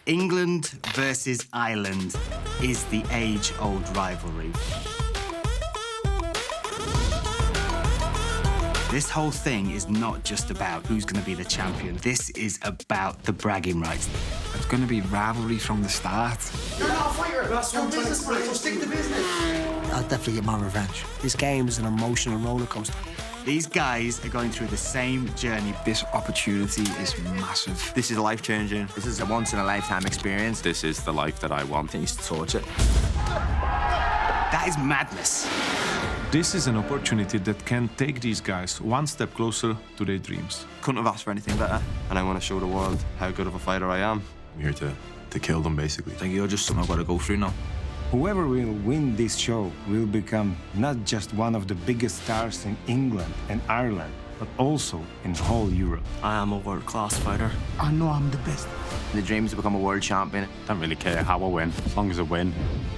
England versus Ireland is the age-old rivalry. This whole thing is not just about who's going to be the champion. This is about the bragging rights. It's going to be rivalry from the start. You're not a fighter. That's your business, man. So stick to business. I'll definitely get my revenge. This game is an emotional roller coaster. These guys are going through the same journey. This opportunity is massive. This is life-changing. This is a once-in-a-lifetime experience. This is the life that I want. It's torture. That is madness. This is an opportunity that can take these guys one step closer to their dreams. Couldn't have asked for anything better. And I want to show the world how good of a fighter I am. I'm here to kill them, basically. I think you're just something I've got to go through now. Whoever will win this show will become not just one of the biggest stars in England and Ireland, but also in whole Europe. I am a world-class fighter. I know I'm the best. The dream is to become a world champion. Don't really care how I win, as long as I win.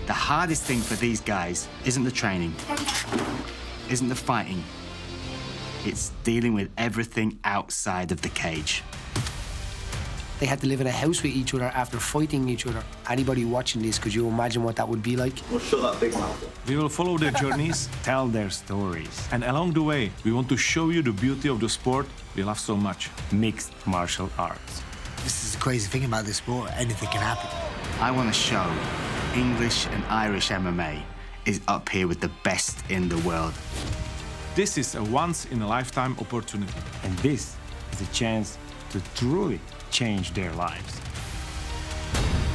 The hardest thing for these guys isn't the training, isn't the fighting. It's dealing with everything outside of the cage. They had to live in a house with each other after fighting each other. Anybody watching this, could you imagine what that would be like? We'll shut that big mouth. We will follow their journeys, tell their stories. And along the way, we want to show you the beauty of the sport we love so much, mixed martial arts. This is the crazy thing about this sport. Anything can happen. I want to show English and Irish MMA is up here with the best in the world. This is a once-in-a-lifetime opportunity. And this is a chance to truly change their lives.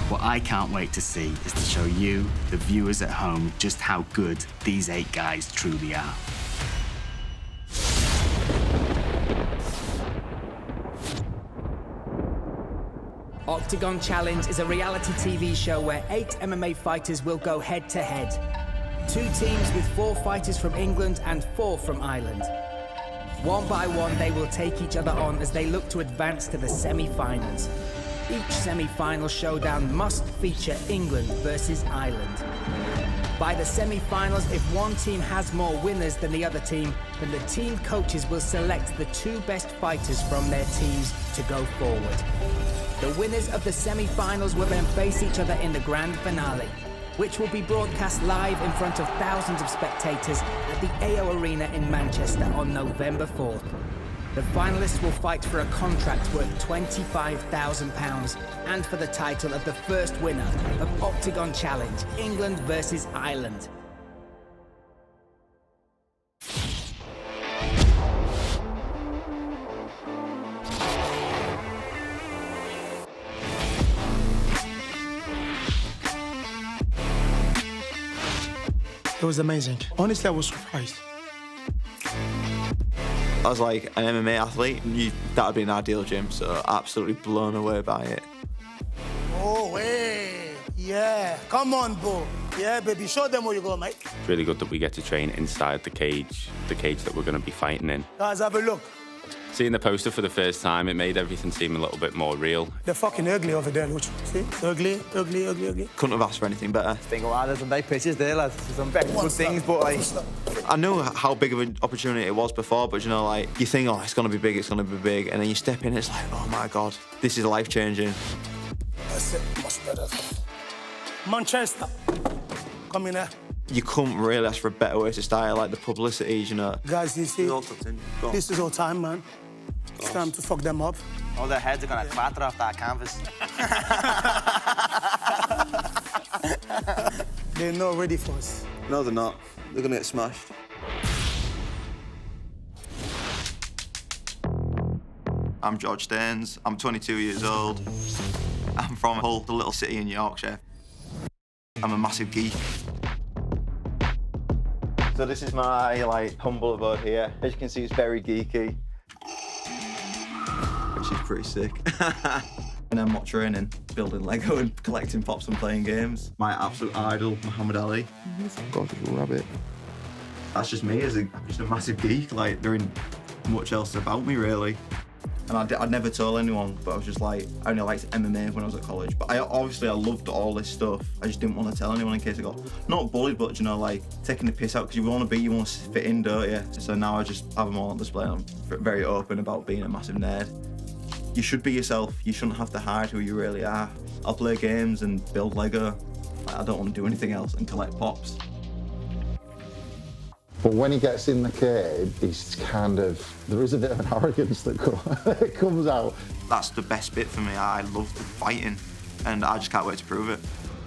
What I can't wait to see is to show you, the viewers at home, just how good these 8 guys truly are. Octagon Challenge is a reality TV show where 8 MMA fighters will go head-to-head. 2 teams with 4 fighters from England and 4 from Ireland. One by one, they will take each other on as they look to advance to the semi-finals. Each semi-final showdown must feature England versus Ireland. By the semi-finals, if one team has more winners than the other team, then the team coaches will select the 2 best fighters from their teams to go forward. The winners of the semi-finals will then face each other in the grand finale, which will be broadcast live in front of thousands of spectators at the AO Arena in Manchester on November 4th. The finalists will fight for a contract worth £25,000 and for the title of the first winner of Octagon Challenge, England versus Ireland. It was amazing. Honestly, I was surprised. As like an MMA athlete, that would be an ideal gym, so absolutely blown away by it. Oh, hey. Yeah. Come on, bro. Yeah, baby. Show them where you go, mate. It's really good that we get to train inside the cage that we're going to be fighting in. Guys, have a look. Seeing the poster for the first time, it made everything seem a little bit more real. They're fucking ugly over there, look. See? Ugly, ugly, ugly, ugly. Couldn't have asked for anything better. Think, wow, there's some big pitches there, lads. There's some big good things, but like... I know how big of an opportunity it was before, but you know, like, you think, oh, it's going to be big, it's going to be big, and then you step in, it's like, oh my God, this is life-changing. That's it, much better. Manchester, come in here. You couldn't really ask for a better way to start, like the publicity, you know. Guys, you see, this is our time, man. It's time to fuck them up. All their heads are gonna clatter off that canvas. They're not ready for us. No, they're not. They're gonna get smashed. I'm George Stearns. I'm 22 years old. I'm from Hull, the little city in Yorkshire. I'm a massive geek. So this is my, like, humble abode here. As you can see, it's very geeky. Which is pretty sick. And I'm not training, building Lego and collecting pops and playing games. My absolute idol, Muhammad Ali. God, little rabbit. That's just me as just a massive geek. Like, there ain't much else about me, really. And I'd never told anyone, but I was just like, I only liked MMA when I was at college. But I loved all this stuff. I just didn't want to tell anyone in case I got, not bullied, but, you know, like, taking the piss out, because you want to fit in, don't you? So now I just have them all on display, and I'm very open about being a massive nerd. You should be yourself. You shouldn't have to hide who you really are. I'll play games and build Lego. I don't want to do anything else and collect pops. But when he gets in the cage, he's kind of, there is a bit of an arrogance that comes out. That's the best bit for me. I love the fighting and I just can't wait to prove it.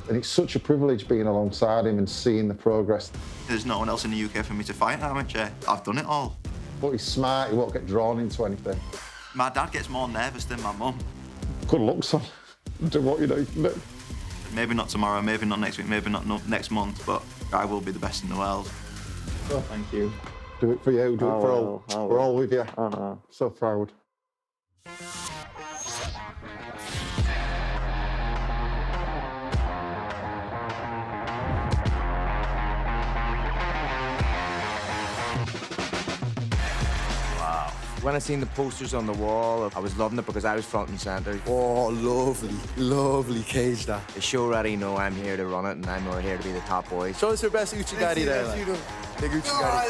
And it's such a privilege being alongside him and seeing the progress. There's no one else in the UK for me to fight amateur. I've done it all. But he's smart, he won't get drawn into anything. My dad gets more nervous than my mum. Good luck, son. Do what you do. Maybe not tomorrow, maybe not next week, maybe not next month, but I will be the best in the world. Oh, thank you. Do it for you, do it for all. We're all with you. So proud. When I seen the posters on the wall, I was loving it because I was front and centre. Oh, lovely, lovely cage that. The show already know I'm here to run it and I'm here to be the top boy. Show us your best Uchigari there, like. Big Uchigari.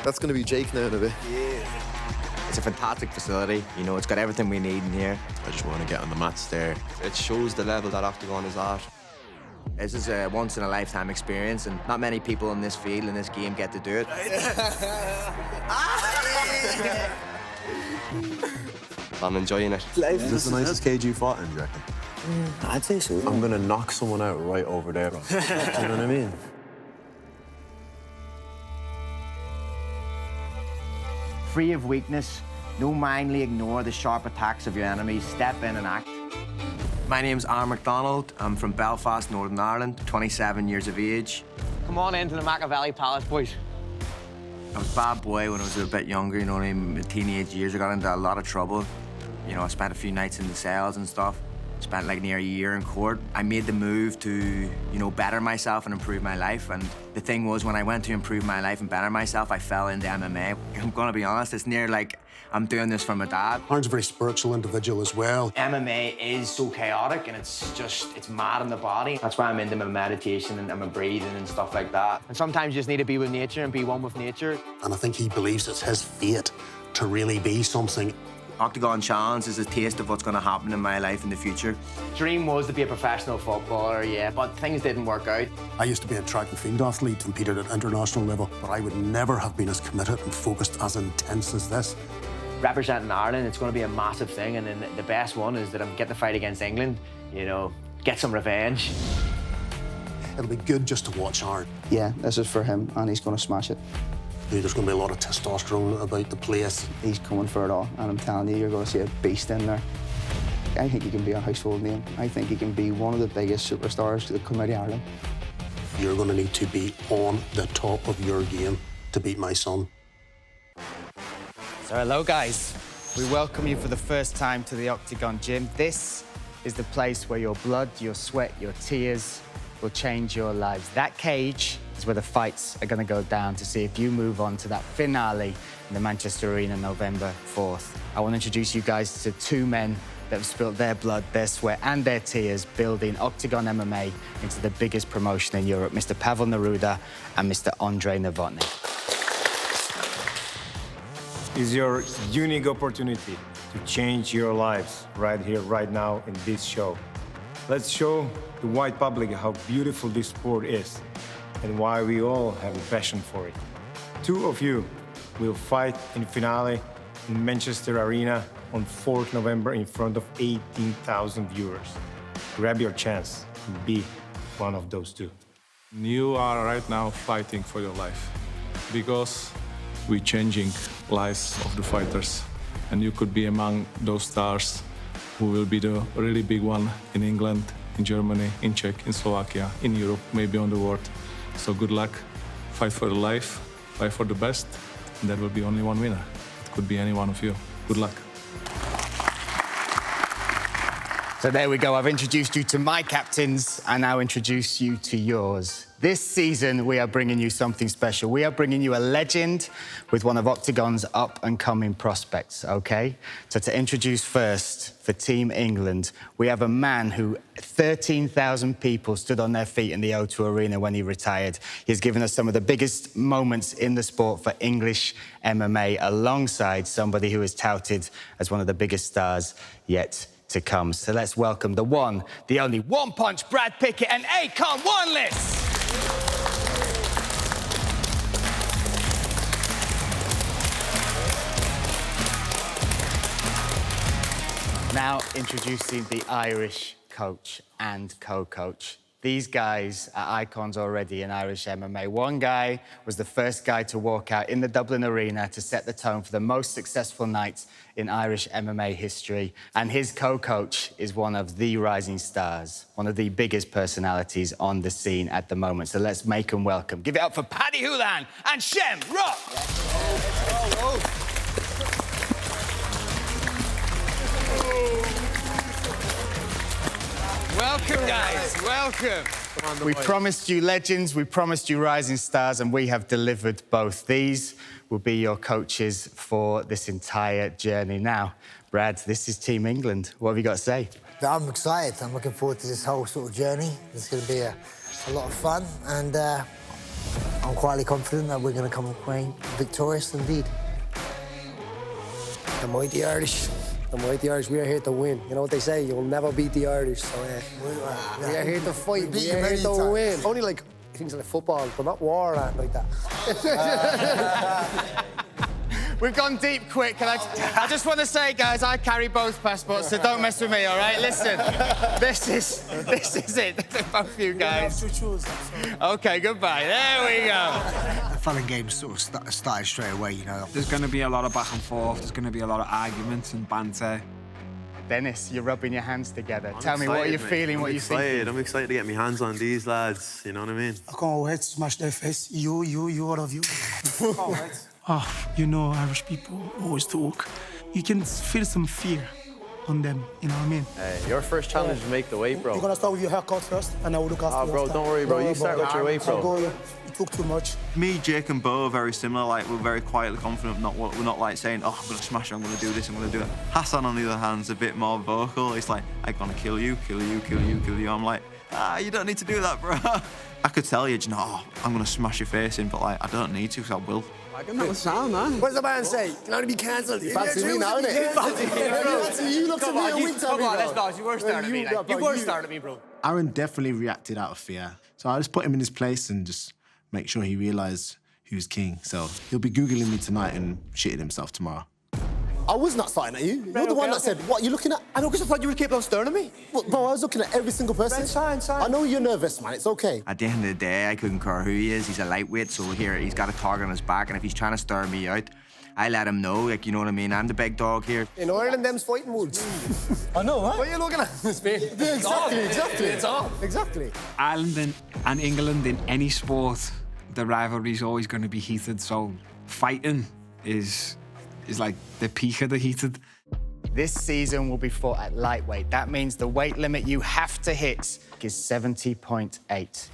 That's going to be Jake now in a bit. Yeah. It's a fantastic facility. You know, it's got everything we need in here. I just want to get on the mats there. It shows the level that Octagon is at. This is a once-in-a-lifetime experience, and not many people in this field, in this game, get to do it. I'm enjoying it. Is this the nicest cage you fought in, do you reckon? I'd say so. I'm going to knock someone out right over there, bro. Do you know what I mean? Free of weakness, no mindly ignore the sharp attacks of your enemies, step in and act. My name's Aaron McDonald. I'm from Belfast, Northern Ireland, 27 years of age. Come on into the Machiavelli Palace, boys. I was a bad boy when I was a bit younger, you know, in my teenage years. I got into a lot of trouble. You know, I spent a few nights in the cells and stuff. Spent like near a year in court. I made the move to, you know, better myself and improve my life. And the thing was, when I went to improve my life and better myself, I fell into MMA. I'm gonna be honest, it's near like I'm doing this for my dad. Aaron's a very spiritual individual as well. MMA is so chaotic and it's mad in the body. That's why I'm into my meditation and my breathing and stuff like that. And sometimes you just need to be with nature and be one with nature. And I think he believes it's his fate to really be something. Octagon Challenge is a taste of what's going to happen in my life in the future. Dream was to be a professional footballer, yeah, but things didn't work out. I used to be a track and field athlete, competed at international level, but I would never have been as committed and focused, as intense as this. Representing Ireland, it's going to be a massive thing, and then the best one is that I'm getting to fight against England, you know, get some revenge. It'll be good just to watch Aaron. Yeah, this is for him, and he's going to smash it. There's going to be a lot of testosterone about the place. He's coming for it all, and I'm telling you, you're going to see a beast in there. I think he can be a household name. I think he can be one of the biggest superstars to come out of Ireland. You're going to need to be on the top of your game to beat my son. So hello, guys. We welcome you for the first time to the Octagon Gym. This is the place where your blood, your sweat, your tears will change your lives. That cage is where the fights are going to go down to see if you move on to that finale in the Manchester Arena November 4th. I want to introduce you guys to two men that have spilled their blood, their sweat and their tears building Octagon MMA into the biggest promotion in Europe, Mr. Pavel Neruda and Mr. Andrei Novotny. It's your unique opportunity to change your lives right here, right now, in this show. Let's show the wide public how beautiful this sport is and why we all have a passion for it. Two of you will fight in finale in Manchester Arena on 4th November in front of 18,000 viewers. Grab your chance and be one of those two. You are right now fighting for your life because we're changing lives of the fighters, and you could be among those stars who will be the really big one in England, in Germany, in Czech, in Slovakia, in Europe, maybe on the world. So good luck, fight for the life, fight for the best, and there will be only one winner. It could be any one of you. Good luck. So there we go. I've introduced you to my captains. I now introduce you to yours. This season, we are bringing you something special. We are bringing you a legend with one of Octagon's up-and-coming prospects, OK? So to introduce first, for Team England, we have a man who 13,000 people stood on their feet in the O2 Arena when he retired. He's given us some of the biggest moments in the sport for English MMA, alongside somebody who is touted as one of the biggest stars yet to come. So let's welcome the one, the only one-punch Brad Pickett and Akon Wanless. Now introducing the Irish coach and co-coach. These guys are icons already in Irish MMA. One guy was the first guy to walk out in the Dublin Arena to set the tone for the most successful night in Irish MMA history. And his co-coach is one of the rising stars, one of the biggest personalities on the scene at the moment. So let's make them welcome. Give it up for Paddy Houlihan and Shem Rock. Welcome, guys. Welcome. We promised you legends, we promised you rising stars, and we have delivered both. These will be your coaches for this entire journey. Now, Brad, this is Team England. What have you got to say? I'm excited. I'm looking forward to this whole sort of journey. It's going to be a lot of fun, and I'm quietly confident that we're going to come away victorious indeed. The mighty Irish. The mighty Irish, we are here to win. You know what they say, you'll never beat the Irish, so we are here to fight, we are here to win. Only like things like football, but not war or anything like that. We've gone deep quick, and I just want to say, guys, I carry both passports, so don't mess with me, all right? Listen, this is it. Both of you guys. Okay, goodbye. There we go. The fun and games sort of started straight away, you know. There's going to be a lot of back and forth. There's going to be a lot of arguments and banter. Dennis, you're rubbing your hands together. Tell me, what are you feeling, what are you thinking? I'm excited to get my hands on these lads, you know what I mean? I can't wait to smash their face. You, all of you. Can't wait. Oh, you know, Irish people always talk. You can feel some fear on them, you know what I mean? Hey, your first challenge is make the weight, bro. You're gonna start with your haircut first, and I will look after you. Bro, don't worry, bro. You start with your weight, bro. You talk too much. Me, Jake, and Bo are very similar. Like, we're very quietly confident. We're not like saying, "Oh, I'm gonna smash it. I'm gonna do this. I'm gonna do it." Hassan, on the other hand, is a bit more vocal. It's like, "I'm gonna kill you, kill you, kill you, kill you." I'm like, you don't need to do that, bro. I could tell you, I'm gonna smash your face in, but like, I don't need to, because I will. I can know sound, man. What does the man say? Can only be cancelled. You fancy me now, innit? You look to me and wink to me, Come on, let's go. You were starting me. You were starting me, bro. Aaron definitely reacted out of fear. So I just put him in his place and just make sure he realised who's king. So he'll be Googling me tonight and shitting himself tomorrow. I was not starting at you. You're the one that said, what, you looking at? I know, because I thought you would keep on staring at me. Well, bro, I was looking at every single person. Sign. I know you're nervous, man. It's okay. At the end of the day, I couldn't care who he is. He's a lightweight, so here, he's got a target on his back, and if he's trying to stir me out, I let him know, like, you know what I mean? I'm the big dog here. In Ireland, them's fighting wolves. I know, right? What are you looking at? Exactly. It's on. Exactly. Ireland and England, in any sport, the rivalry's always going to be heated, so fighting is like the peak of the heated. This season will be fought at lightweight. That means the weight limit you have to hit is 70.8.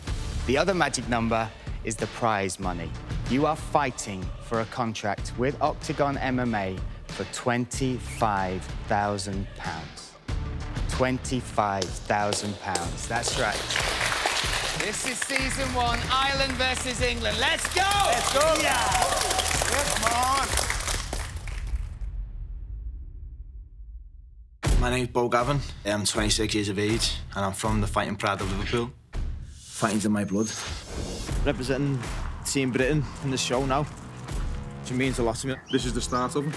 The other magic number is the prize money. You are fighting for a contract with Octagon MMA for £25,000. £25,000. That's right. This is season 1, Ireland versus England. Let's go! Let's go! Yeah! Come on! My name's Bo Gavin. I'm 26 years of age, and I'm from the fighting pride of Liverpool. Fighting's in my blood. Representing Team Britain in the show now, which means a lot to me. This is the start of it.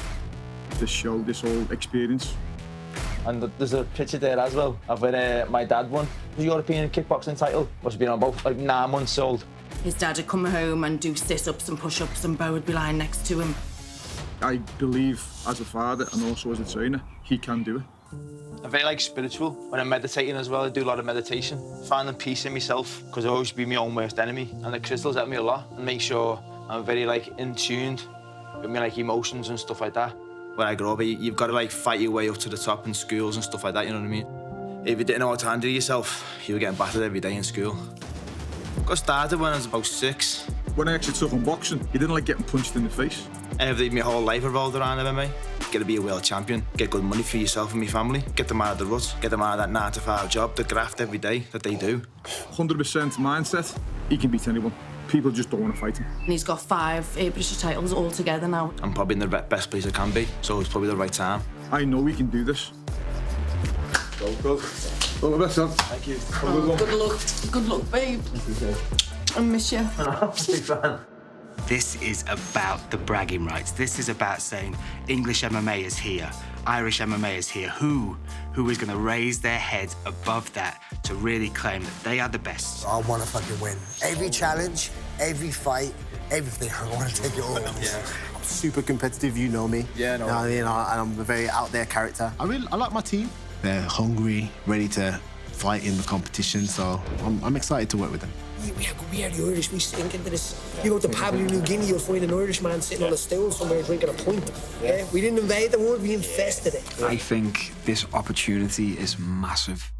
This show, this whole experience. And there's a picture there as well of when my dad won the European kickboxing title. Must have been about like 9 months old. His dad would come home and do sit-ups and push-ups, and Bo would be lying next to him. I believe, as a father and also as a trainer, he can do it. I'm very spiritual. When I'm meditating as well, I do a lot of meditation. Finding peace in myself, because I always be my own worst enemy. And the crystals help me a lot and make sure I'm very in tuned with my emotions and stuff like that. When I grow up, you've got to fight your way up to the top in schools and stuff like that, you know what I mean? If you didn't know how to handle yourself, you were getting battered every day in school. Got started when I was about 6. When I actually took on boxing, you didn't like getting punched in the face. Everything, my whole life revolved around MMA. Get to be a world champion, get good money for yourself and your family, get them out of the rut, get them out of that 9-to-5 job, the graft every day that they do. 100% mindset, he can beat anyone. People just don't want to fight him. And he's got 5 British titles all together now. I'm probably in the best place I can be, so it's probably the right time. I know we can do this. Go, good. All the best, son. Thank you. Good luck. Good luck, babe. I miss you. Big fan. This is about the bragging rights. This is about saying English MMA is here, Irish MMA is here. Who is going to raise their heads above that to really claim that they are the best? I want to fucking win. Every challenge, every fight, everything. I want to take it all. Yeah. I'm super competitive, you know me. Yeah, no. And I'm a very out there character. I like my team. They're hungry, ready to fight in the competition, so I'm excited to work with them. We are the Irish, we sink into this. You go to Papua New Guinea, you'll find an Irishman sitting on a stool somewhere drinking a pint. Yeah? We didn't invade the world, we infested it. I think this opportunity is massive.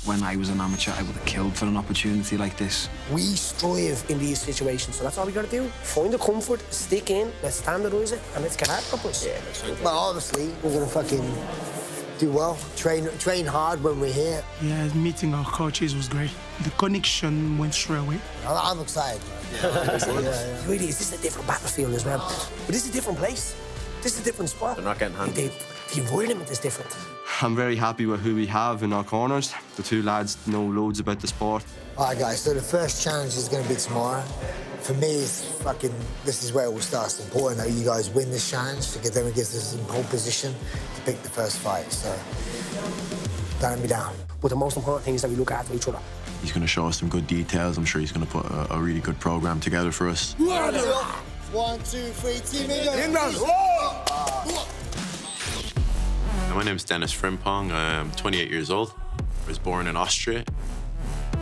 When I was an amateur, I would have killed for an opportunity like this. We strive in these situations, so that's all we gotta do. Find the comfort, stick in, let's standardise it, and let's get at it, boys. Yeah, that's right. But obviously, we're gonna fucking do well, train hard when we're here. Yeah, meeting our coaches was great. The connection went straight away. I'm excited. Yeah. Really, this is a different battlefield as well. But this is a different place. This is a different spot. They're not getting handled. The environment is different. I'm very happy with who we have in our corners. The 2 lads know loads about the sport. All right, guys, so the first challenge is going to be tomorrow. For me, this is where it will start. It's important that you guys win this challenge because then it gives us in pole position to pick the first fight. So, don't let me down. But the most important thing is that we look after each other. He's going to show us some good details. I'm sure he's going to put a really good program together for us. 1, 2, 3, team in. My name's Dennis Frimpong. I'm 28 years old. I was born in Austria.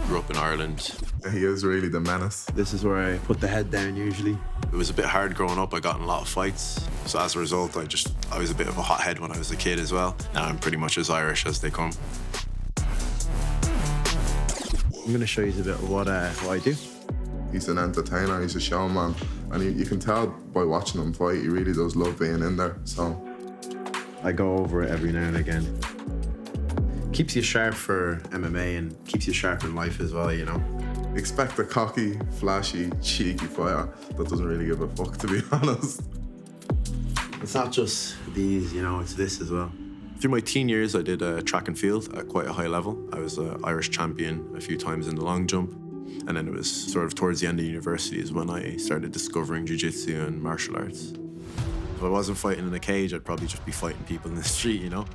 Grew up in Ireland. He is really the menace. This is where I put the head down usually. It was a bit hard growing up. I got in a lot of fights. So as a result, I was a bit of a hothead when I was a kid as well. Now I'm pretty much as Irish as they come. I'm going to show you a bit of what I do. He's an entertainer, he's a showman. And you can tell by watching him fight, he really does love being in there, so. I go over it every now and again. Keeps you sharp for MMA and keeps you sharp in life as well, you know. Expect a cocky, flashy, cheeky fighter that doesn't really give a fuck, to be honest. It's not just these, you know, it's this as well. Through my teen years, I did track and field at quite a high level. I was an Irish champion a few times in the long jump. And then it was sort of towards the end of university is when I started discovering jiu-jitsu and martial arts. If I wasn't fighting in a cage, I'd probably just be fighting people in the street, you know?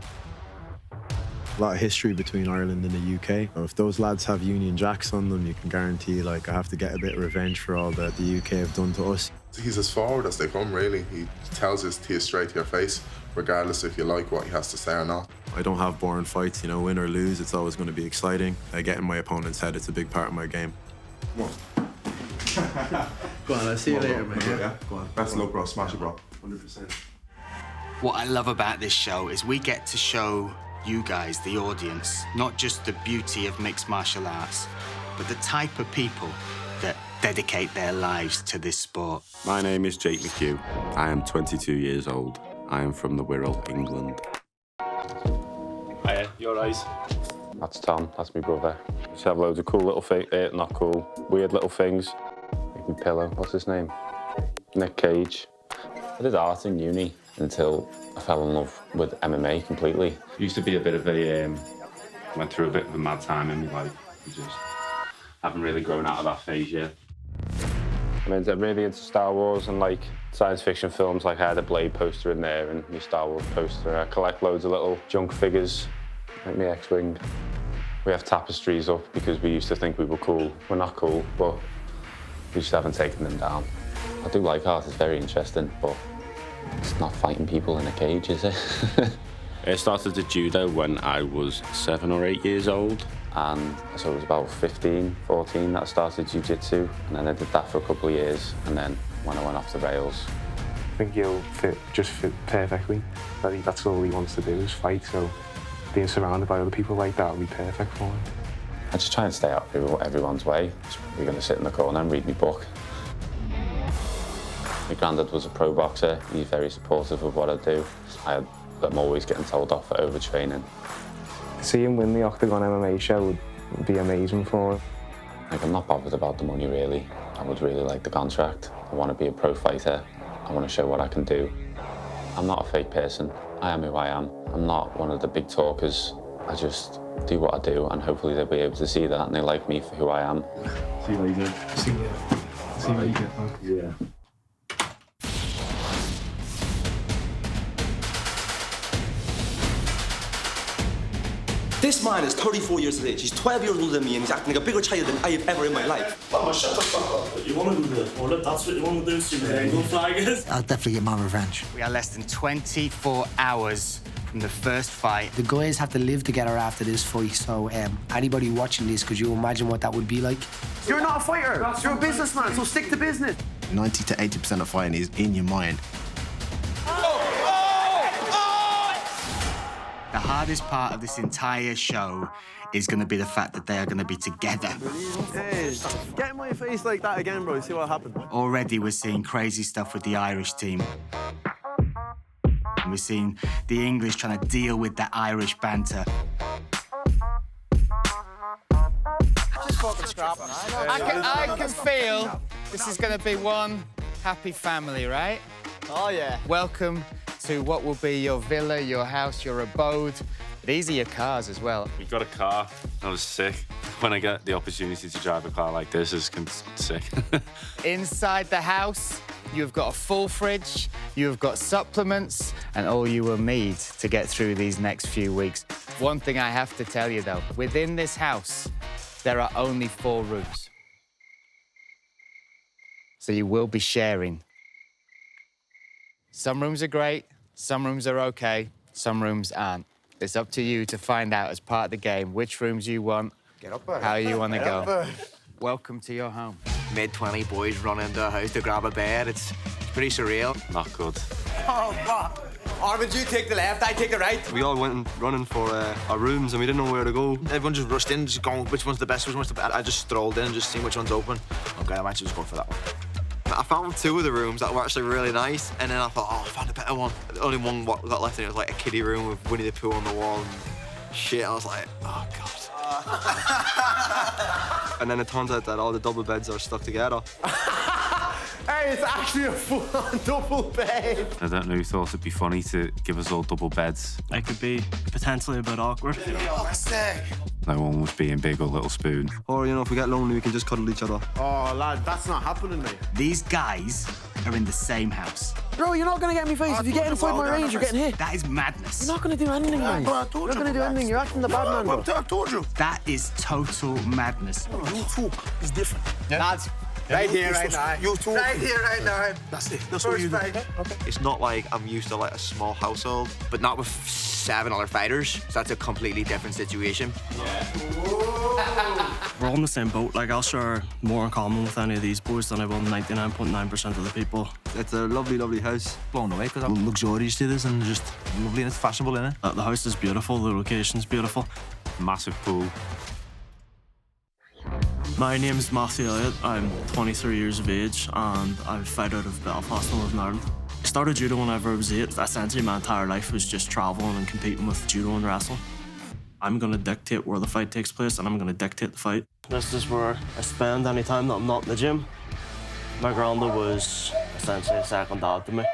A lot of history between Ireland and the UK. If those lads have Union Jacks on them, you can guarantee, like, I have to get a bit of revenge for all that the UK have done to us. He's as forward as they come, really. He tells us to you straight to your face, regardless if you like what he has to say or not. I don't have boring fights, you know, win or lose, it's always going to be exciting. I get in my opponent's head, it's a big part of my game. Come on. Go on, I'll see you later, mate. Yeah? Go on. Best of luck, bro. Smash it, bro. 100%. What I love about this show is we get to show you guys, the audience, not just the beauty of mixed martial arts, but the type of people that dedicate their lives to this sport. My name is Jake McHugh. I am 22 years old. I am from the Wirral, England. Hiya, you alright? That's Tom, that's my brother. Just have loads of cool little things, not cool, weird little things. Like my pillow, what's his name? Nick Cage. I did art in uni until I fell in love with MMA completely. Used to be a bit of a, went through a bit of a mad time in my life. I just haven't really grown out of that phase yet. I'm really into Star Wars and like science fiction films. Like I had a Blade poster in there and my Star Wars poster. I collect loads of little junk figures, like my X-Wing. We have tapestries up because we used to think we were cool. We're not cool, but we just haven't taken them down. I do like art, it's very interesting, but it's not fighting people in a cage, is it? I started the judo when I was 7 or 8 years old. And so it was about 15, 14 that I started jiu-jitsu. And then I did that for a couple of years. And then when I went off the rails. I think he'll just fit perfectly. I think that's all he wants to do is fight, so being surrounded by other people like that would be perfect for me. I just try and stay out of everyone's way. We're going to sit in the corner and read my book. My granddad was a pro boxer. He's very supportive of what I do. I'm always getting told off for overtraining. See him win the Octagon MMA show would be amazing for him. Like, I'm not bothered about the money, really. I would really like the contract. I want to be a pro fighter. I want to show what I can do. I'm not a fake person. I am who I am. I'm not one of the big talkers. I just do what I do, and hopefully they'll be able to see that and they like me for who I am. See you later. See you later. Yeah. This man is 34 years of age. He's 12 years older than me and he's acting like a bigger child than I have ever in my life. Mama, shut the fuck up. You want to do the toilet? That's what you want to do, so you go flag it. I'll definitely get my revenge. We are less than 24 hours from the first fight. The guys have to live together after this fight, so anybody watching this, could you imagine what that would be like? You're not a fighter. You're a businessman, so stick to business. 90 to 80% of fighting is in your mind. The hardest part of this entire show is going to be the fact that they are going to be together. Hey, get in my face like that again, bro. See what happens. Already we're seeing crazy stuff with the Irish team. And we're seeing the English trying to deal with that Irish banter. Just fucking scrapping. I can feel this is going to be one happy family, right? Oh, yeah. Welcome to what will be your villa, your house, your abode. These are your cars as well. We got a car. I was sick. When I get the opportunity to drive a car like this, it's sick. Inside the house, you've got a full fridge, you've got supplements, and all you will need to get through these next few weeks. One thing I have to tell you, though, within this house, there are only 4 rooms. So you will be sharing. Some rooms are great, some rooms are okay, some rooms aren't. It's up to you to find out as part of the game which rooms you want, how you want to go. Welcome to your home. Mid-20 boys run into a house to grab a bed. It's pretty surreal. Not good. Oh, fuck. Arvid, you take the left, I take the right. We all went running for our rooms and we didn't know where to go. Everyone just rushed in, just going, which one's the best, which one's the best. I just strolled in and just seen which one's open. Okay, I might just go for that one. I found 2 of the rooms that were actually really nice, and then I thought, oh, I found a better one. The only one got left in it was like a kiddie room with Winnie the Pooh on the wall and shit. I was like, oh, God. And then it turns out that all the double beds are stuck together. Hey, it's actually a full-on double bed. I don't know who thought it'd be funny to give us all double beds. It could be potentially a bit awkward. Oh, sick. No one was being big or little spoon. Or, you know, if we get lonely, we can just cuddle each other. Oh, lad, that's not happening, mate. These guys are in the same house. Bro, you're not going to get me face. If you get inside my range, you're getting hit. That is madness. You're not going to do anything, mate. Bro, I told You're not you. going to do anything. You're acting the bad man, bro. I told you. That is total madness. You talk is different. Lads, right here, right now. You talk. Right here, right now. That's it. That's what you do. Okay. It's not like I'm used to like a small household, But not with 7 other fighters. So that's a completely different situation. We're all in the same boat. Like, I'll share more in common with any of these boys than I will 99.9% of the people. It's a lovely, lovely house. Blown away because I'm luxurious to this and just lovely and it's fashionable, innit? The house is beautiful, the location's beautiful. Massive pool. My name is Matthew Elliott. I'm 23 years of age and I fight out of Belfast, Northern Ireland. I started judo whenever I was 8. Essentially, my entire life was just traveling and competing with judo and wrestling. I'm going to dictate where the fight takes place and I'm going to dictate the fight. This is where I spend any time that I'm not in the gym. My granddad was essentially a second dad to me.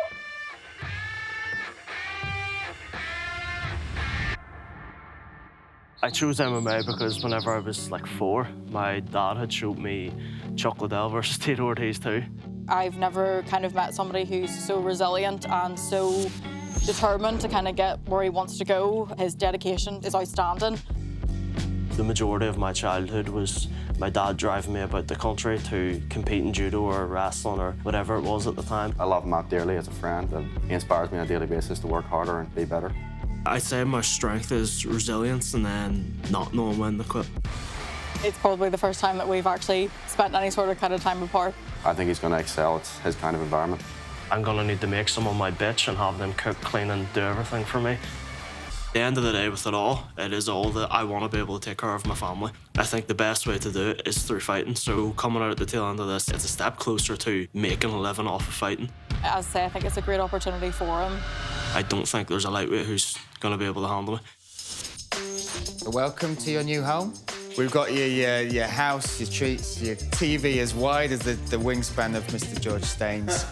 I chose MMA because whenever I was like 4, my dad had showed me Chuck Liddell versus Tate Ortiz too. I've never kind of met somebody who's so resilient and so determined to kind of get where he wants to go. His dedication is outstanding. The majority of my childhood was my dad driving me about the country to compete in judo or wrestling or whatever it was at the time. I love Matt dearly as a friend and he inspires me on a daily basis to work harder and be better. I'd say my strength is resilience and then not knowing when to quit. It's probably the first time that we've actually spent any sort of kind of time apart. I think he's going to excel. It's his kind of environment. I'm going to need to make someone my bitch and have them cook, clean and do everything for me. At the end of the day, with it all, it is all that I want to be able to take care of my family. I think the best way to do it is through fighting. So coming out at the tail end of this, it's a step closer to making a living off of fighting. As I say, I think it's a great opportunity for him. I don't think there's a lightweight who's going to be able to handle me. Welcome to your new home. We've got your house, your treats, your TV as wide as the wingspan of Mr. George Staines.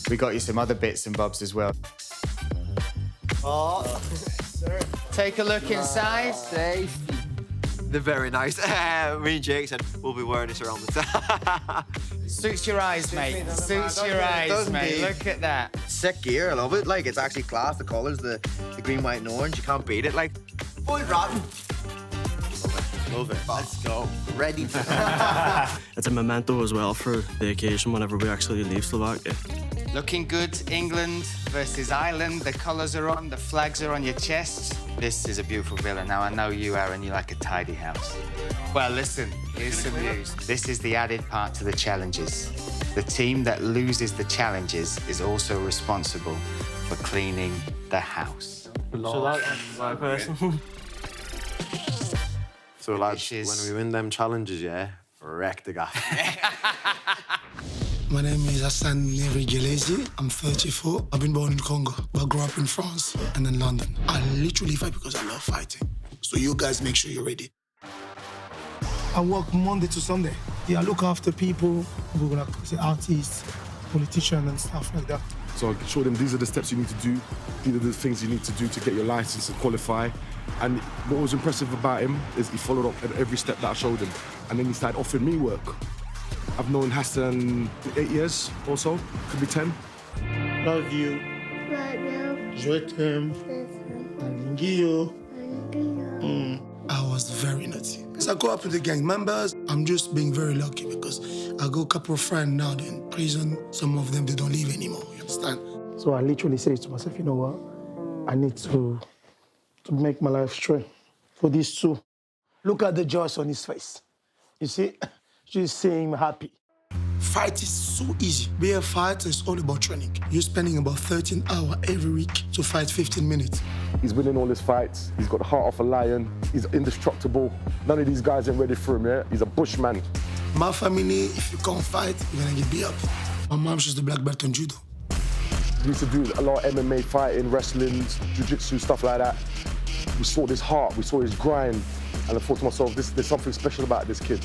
We got you some other bits and bobs as well. Oh, sir. Take a look inside. They're very nice. Me and Jake said we'll be wearing this around the time. Suits your eyes, mate. Suits your eyes, mate. Look at that. Sick gear, I love it. Like, it's actually class. The colours, the green, white, and orange. You can't beat it. Like, boy, rotten. Love it. Let's go. Ready. It's a memento as well for the occasion whenever we actually leave Slovakia. Looking good, England versus Ireland. The colours are on, the flags are on your chest. This is a beautiful villa. Now, I know you, Aaron, you like a tidy house. Well, listen, here's some news. This is the added part to the challenges. The team that loses the challenges is also responsible for cleaning the house. So that's my person. So, lads, when we win them challenges, yeah, wreck the gaff. My name is Hassan Nevrigelezi. I'm 34. I've been born in Congo, but grew up in France and in London. I literally fight because I love fighting. So you guys make sure you're ready. I work Monday to Sunday. Yeah, I look after people who are like artists, politicians and stuff like that. So I show them these are the steps you need to do. These are the things you need to do to get your license and qualify. And what was impressive about him is he followed up at every step that I showed him. And then he started offering me work. I've known Hassan 8 years or so, could be 10. Love you. Je t'aime. I was very naughty. Because I go up to the gang members, I'm just being very lucky because I got a couple of friends now in prison. Some of them, they don't leave anymore, you understand? So I literally say to myself, you know what? I need to make my life straight for these two. Look at the joy on his face. You see? Just seeing him happy. Fight is so easy. Being a fighter is all about training. You're spending about 13 hours every week to fight 15 minutes. He's winning all his fights. He's got the heart of a lion. He's indestructible. None of these guys ain't ready for him, yeah? He's a bushman. My family, if you can't fight, you're gonna get beat up. My mom's just a black belt in judo. He used to do a lot of MMA fighting, wrestling, jiu-jitsu, stuff like that. We saw his heart, we saw his grind, and I thought to myself, there's something special about this kid.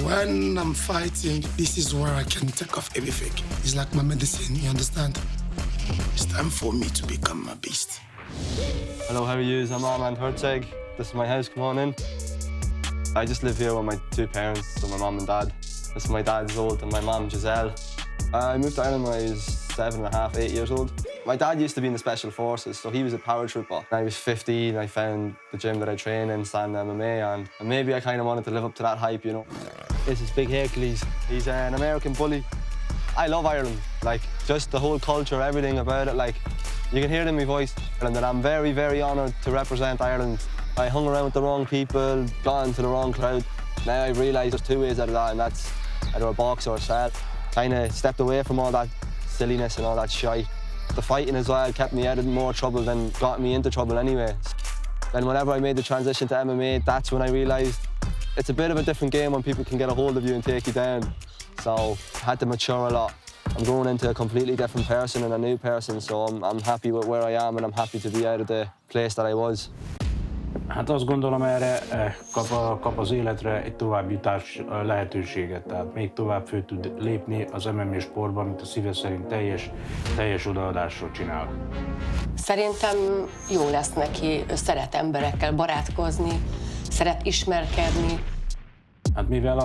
When I'm fighting, this is where I can take off everything. It's like my medicine, you understand? It's time for me to become a beast. Hello, how are you? I'm Armand Hertzeg. This is my house, come on in. I just live here with my two parents, so my mum and dad. This is my dad's old and my mum, Giselle. I moved to Ireland when I was 7.5, 8 years old. My dad used to be in the Special Forces, so he was a paratrooper. When I was 15, I found the gym that I train in, Stand MMA, and maybe I kind of wanted to live up to that hype, you know. This is Big Hercules. He's an American bully. I love Ireland, like, just the whole culture, everything about it, like, you can hear it in my voice, and that I'm very, very honoured to represent Ireland. I hung around with the wrong people, got into the wrong crowd. Now I realise there's two ways out of that, and that's either a box or a sell. Kind of stepped away from all that silliness and all that shite. The fighting as well kept me out of more trouble than got me into trouble anyway. Then whenever I made the transition to MMA, that's when I realised it's a bit of a different game when people can get a hold of you and take you down. So I had to mature a lot. I'm growing into a completely different person and a new person, so I'm happy with where I am and I'm happy to be out of the place that I was. Hát azt gondolom, erre kap az életre egy továbbjutás lehetőséget, tehát még tovább föl tud lépni az MMA sportban, amit a szíve szerint teljes odaadásról csinál. Szerintem jó lesz neki, szeret emberekkel barátkozni, szeret ismerkedni. Hát mivel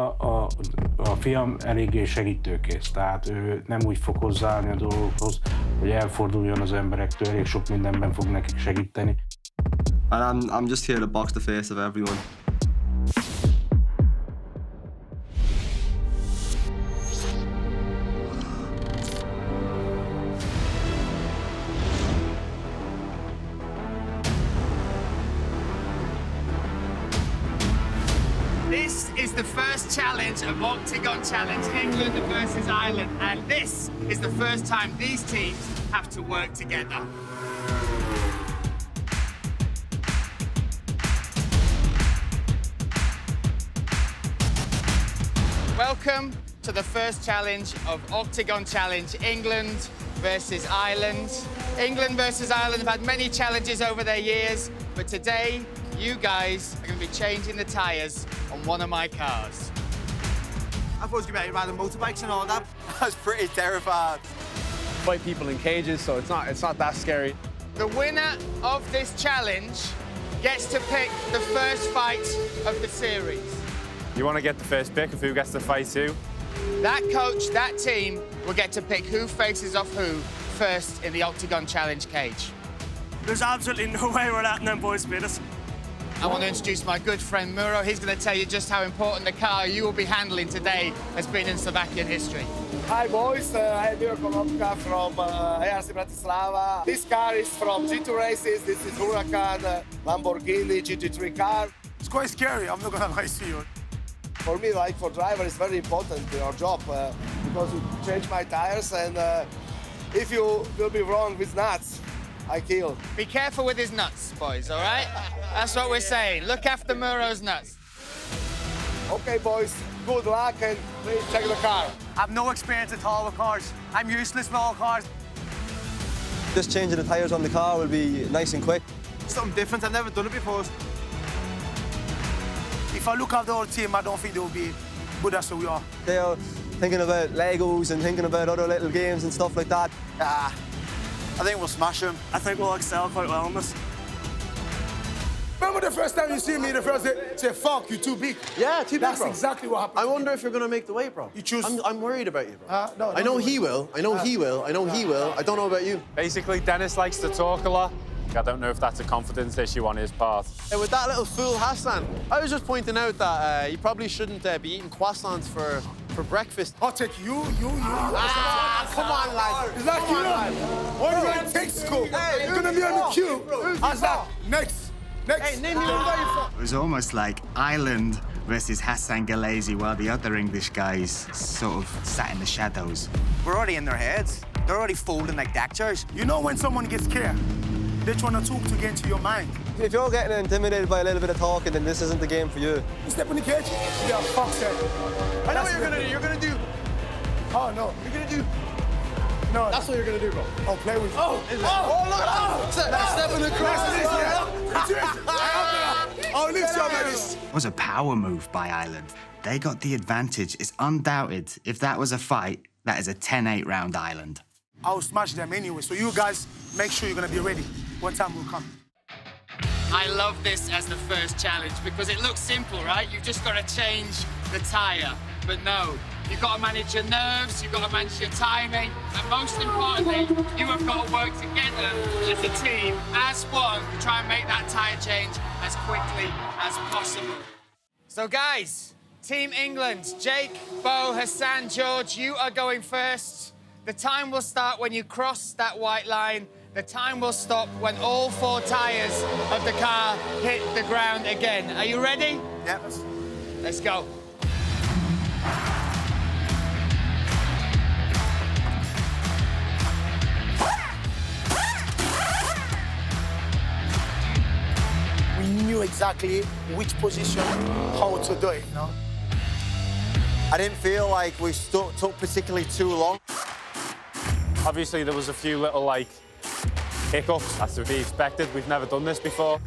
a fiam eléggé segítőkész, tehát ő nem úgy fog hozzáállni a dolgokhoz, hogy elforduljon az emberektől, elég sok mindenben fog nekik segíteni. And I'm just here to box the face of everyone. This is the first challenge of Octagon Challenge, England versus Ireland, and this is the first time these teams have to work together. Welcome to the first challenge of Octagon Challenge, England versus Ireland. England versus Ireland have had many challenges over their years, but today, you guys are going to be changing the tyres on one of my cars. I thought it was going to be riding motorbikes and all that. I was pretty terrified. Fight people in cages, so it's not that scary. The winner of this challenge gets to pick the first fight of the series. You want to get the first pick of who gets to fight who? That coach, that team, will get to pick who faces off who first in the Octagon Challenge cage. There's absolutely no way we're letting them boys beat us. I want to introduce my good friend Muro. He's going to tell you just how important the car you will be handling today has been in Slovakian history. Hi boys, I'm Muro Konopka from ERC Bratislava. This car is from G2 races. This is Huracan Lamborghini GT3 car. It's quite scary, I'm not gonna lie to you. For me, like for driver, it's very important your job because you change my tires and if you will be wrong with nuts, I kill. Be careful with his nuts, boys, all right? That's what we're saying. Look after Muro's nuts. Okay, boys, good luck and please check the car. I have no experience at all with cars. I'm useless with all cars. Just changing the tyres on the car will be nice and quick. Something different, I've never done it before. If I look at the whole team, I don't think they will be good as we are. They are thinking about Legos and thinking about other little games and stuff like that. I think we'll smash them. I think we'll excel quite well in this. Remember the first time you see me, the first day, say, fuck, you too big. Yeah, too big, That's bro. exactly what happened. I wonder if you're going to make the weight, bro. You choose. I'm worried about you, bro. No, I know he will. I know he will. I know he will. I don't know about you. Basically, Dennis likes to talk a lot. I don't know if that's a confidence issue on his part. Hey, with that little fool Hassan, I was just pointing out that you probably shouldn't be eating croissants for breakfast. I'll take you. Come on, lad. Is that you? What are you going to take school? Hey, you're going to be on the queue. Hassan. Next. Hey, name me where you're from. It was almost like Ireland versus Hassan Galazi while the other English guys sort of sat in the shadows. We're already in their heads. They're already folding like deck chairs. You know when someone gets scared, they're trying to talk to get into your mind. If you're getting intimidated by a little bit of talking, then this isn't the game for you. You step in the cage, yeah, fuck that. I know what you're gonna do. You're gonna do. Oh no. You're gonna do. No. That's what you're gonna do, bro. Oh, play with. Oh, look at that. Stepping across. Oh, lift your man. It was a power move by Ireland. They got the advantage. It's undoubted. If that was a fight, that is a 10-8 round Ireland. I'll smash them anyway, so you guys make sure you're gonna be ready. One time will come. I love this as the first challenge because it looks simple, right? You've just got to change the tyre. But no, you've got to manage your nerves, you've got to manage your timing, and most importantly, you have got to work together as a team, as one, to try and make that tyre change as quickly as possible. So guys, Team England, Jake, Bo, Hassan, George, you are going first. The time will start when you cross that white line. The time will stop when all 4 tyres of the car hit the ground again. Are you ready? Yep. Let's go. We knew exactly which position, how to do it, you know? I didn't feel like we took particularly too long. Obviously, there was a few little, like, hiccups, as to be expected. We've never done this before.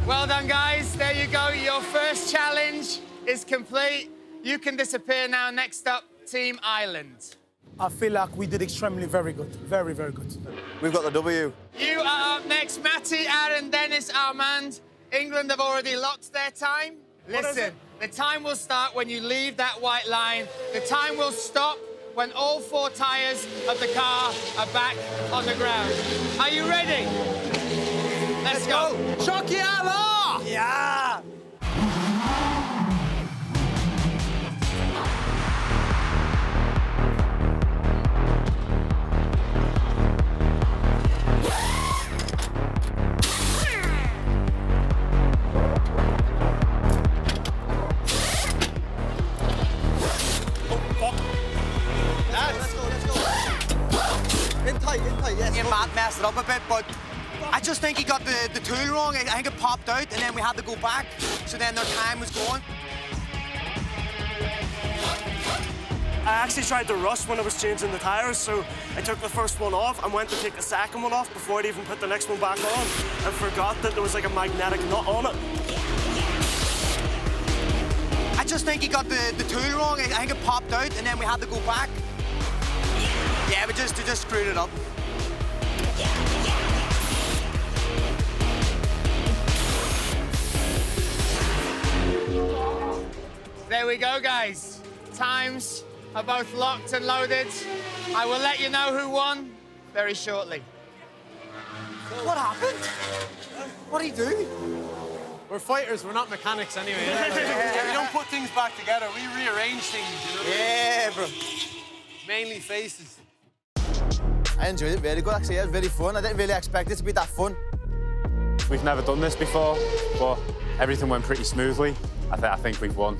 Well done, guys. There you go. Your first challenge is complete. You can disappear now. Next up, Team Ireland. I feel like we did extremely very good. Very, very good. We've got the W. You are up next. Matty, Aaron, Dennis, Armand. England have already locked their time. Listen, the time will start when you leave that white line. The time will stop when all 4 tyres of the car are back on the ground. Are you ready? Let's go. Chokiala! Yeah! messed it up a bit, but I just think he got the tool wrong. I think it popped out, and then we had to go back, so then their time was going. I actually tried to rush when I was changing the tyres, so I took the first one off and went to take the second one off before I'd even put the next one back on, and forgot that there was like a magnetic nut on it. I just think he got the tool wrong. I think it popped out, and then we had to go back. Yeah, we just screwed it up. There we go, guys. Times are both locked and loaded. I will let you know who won very shortly. What happened? What did he do? We're fighters, we're not mechanics anyway. We don't put things back together, we rearrange things, you know? Yeah, bro. Mainly faces. I enjoyed it very good, actually. It was very fun. I didn't really expect it to be that fun. We've never done this before, but everything went pretty smoothly. I think we've won.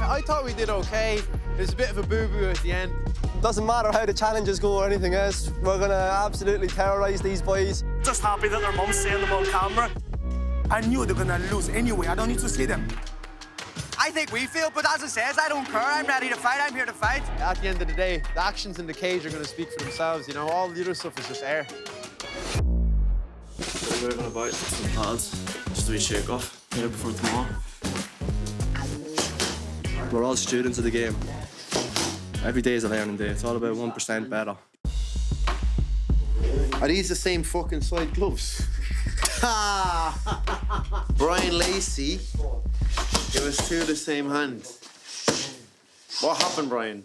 I thought we did okay. There's a bit of a boo-boo at the end. Doesn't matter how the challenges go or anything else. We're going to absolutely terrorise these boys. Just happy that their mum's seeing them on camera. I knew they're gonna lose anyway. I don't need to see them. I think we feel, but as it says, I don't care. I'm ready to fight. I'm here to fight. At the end of the day, the actions in the cage are going to speak for themselves, you know? All the other stuff is just air. We're moving about some pads, just a wee shake off here before tomorrow. We're all students of the game. Every day is a learning day. It's all about 1% better. Are these the same fucking side gloves? Brian Lacey, it was two the same hand. What happened, Brian?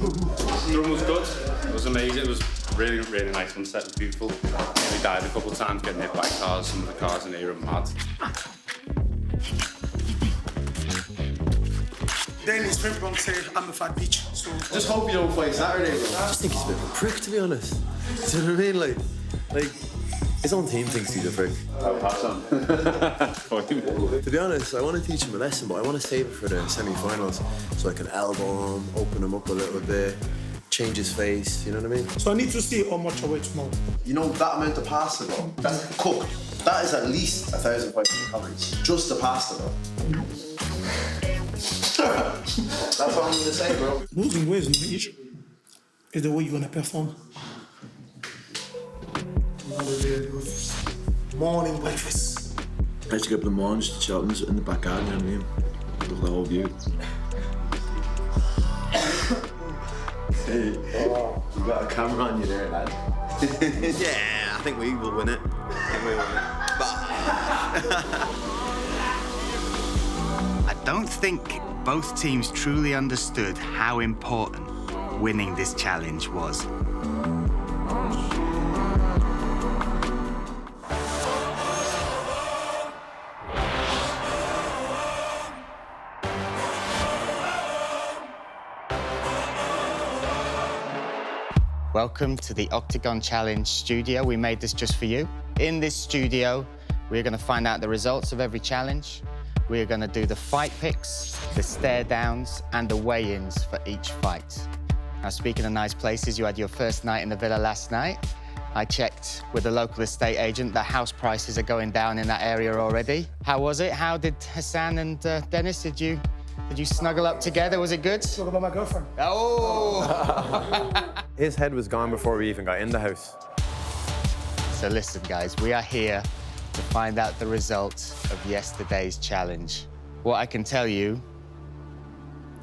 The run was good. It was amazing. It was really, really nice sunset. It was beautiful. We died a couple of times getting hit by cars. Some of the cars in here are mad. Then Springbok said, I'm a fat bitch, so... Just hope you don't fight Saturday, bro. I just think he's a bit of a prick, to be honest. Do you know what I mean? Like, his own team thinks he's a prick. I'll pass on. To be honest, I want to teach him a lesson, but I want to save it for the semi-finals so I can elbow him, open him up a little bit, change his face, you know what I mean? So I need to see how much I weigh tomorrow. You know that amount of pasta, though? That's cooked. That is at least 1,500 calories. Just the pasta, though. That's all I'm gonna say, bro. Losing weight is not the issue. It's the way you're gonna perform. Morning breakfast. I used to get up in the morning, just chill in the back garden, you know what I mean? Look at the whole view. Hey, you got a camera on you there, lad. Yeah, I think we will win it. I don't think both teams truly understood how important winning this challenge was. Welcome to the Octagon Challenge studio. We made this just for you. In this studio, we're going to find out the results of every challenge. We're going to do the fight picks, the stare downs, and the weigh-ins for each fight. Now, speaking of nice places, you had your first night in the villa last night. I checked with the local estate agent. The house prices are going down in that area already. How was it? How did Hassan and Dennis, did you snuggle up together? Was it good? Talk about my girlfriend. Oh! His head was gone before we even got in the house. So listen, guys, we are here to find out the results of yesterday's challenge. What I can tell you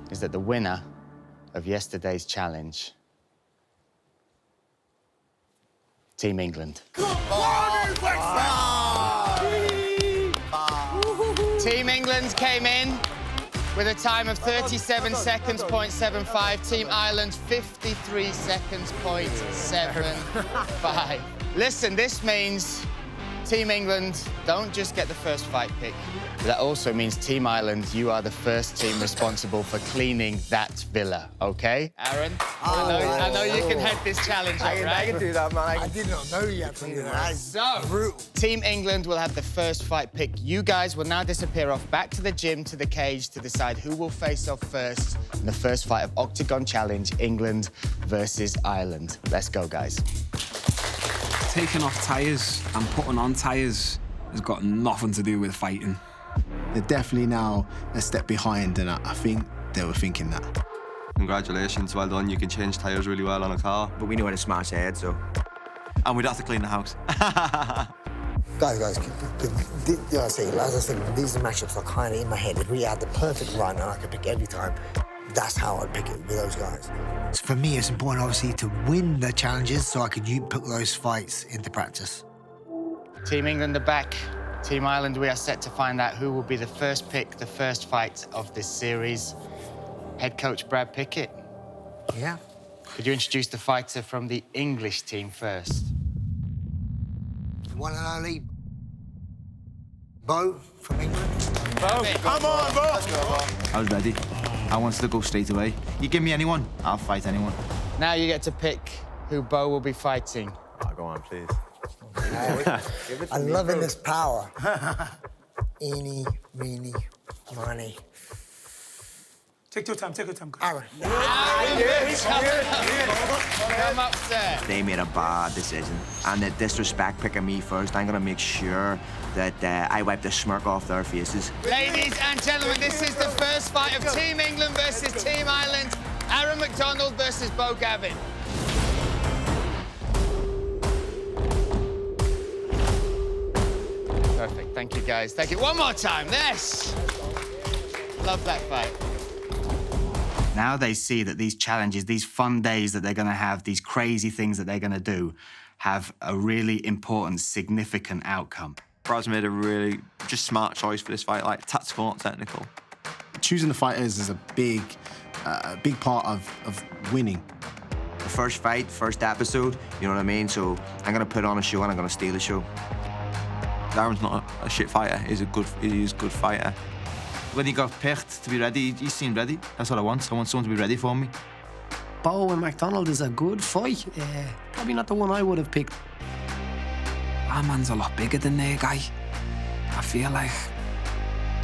is that the winner of yesterday's challenge, Team England. Team England came in with a time of 37 seconds, 0.75. Team Ireland, 53 seconds, 0.75. Listen, this means Team England don't just get the first fight pick. That also means Team Ireland, you are the first team responsible for cleaning that villa, okay? Aaron, I know you can head this challenge, right? I can do that, man. I did not know you had to do that. So, Team England will have the first fight pick. You guys will now disappear off back to the gym, to the cage, to decide who will face off first in the first fight of Octagon Challenge, England versus Ireland. Let's go, guys. Taking off tyres and putting on tyres has got nothing to do with fighting. They're definitely now a step behind, and I think they were thinking that. Congratulations, well done. You can change tyres really well on a car. But we knew how to smash heads, so. And we'd have to clean the house. Guys, as I said, these matchups are kind of in my head. If we had the perfect run and I could pick every time, that's how I'd pick it with those guys. So for me, it's important, obviously, to win the challenges so I could put those fights into practice. Team England are back. Team Ireland, we are set to find out who will be the first pick, the first fight of this series. Head coach Brad Pickett. Yeah. Could you introduce the fighter from the English team first? One and only Bo from England. Bo, come on, Bo! Let's go, Bo. I was ready. I wanted to go straight away. You give me anyone, I'll fight anyone. Now you get to pick who Bo will be fighting. Oh, go on, please. I'm loving this power. Eeny, meeny, miny. Take your time, Aaron. Come up, sir. They made a bad decision, and the disrespect picking me first. I'm gonna make sure that I wipe the smirk off their faces. Ladies and gentlemen, this is the first fight of Team England versus Team Ireland. Aaron McDonald versus Bo Gavin. Perfect, thank you, guys. Thank you. One more time, yes. Love that fight. Now they see that these challenges, these fun days that they're going to have, these crazy things that they're going to do, have a really important, significant outcome. Brad's made a really just smart choice for this fight, like tactical, not technical. Choosing the fighters is a big part of winning. The first fight, first episode, you know what I mean? So I'm gonna put on a show and I'm gonna steal the show. Aaron's not a shit fighter, he is a good fighter. When he got picked to be ready, he seemed ready. That's what I want. I want someone to be ready for me. Bo and McDonald is a good fight. Probably not the one I would have picked. Our man's a lot bigger than their guy. I feel like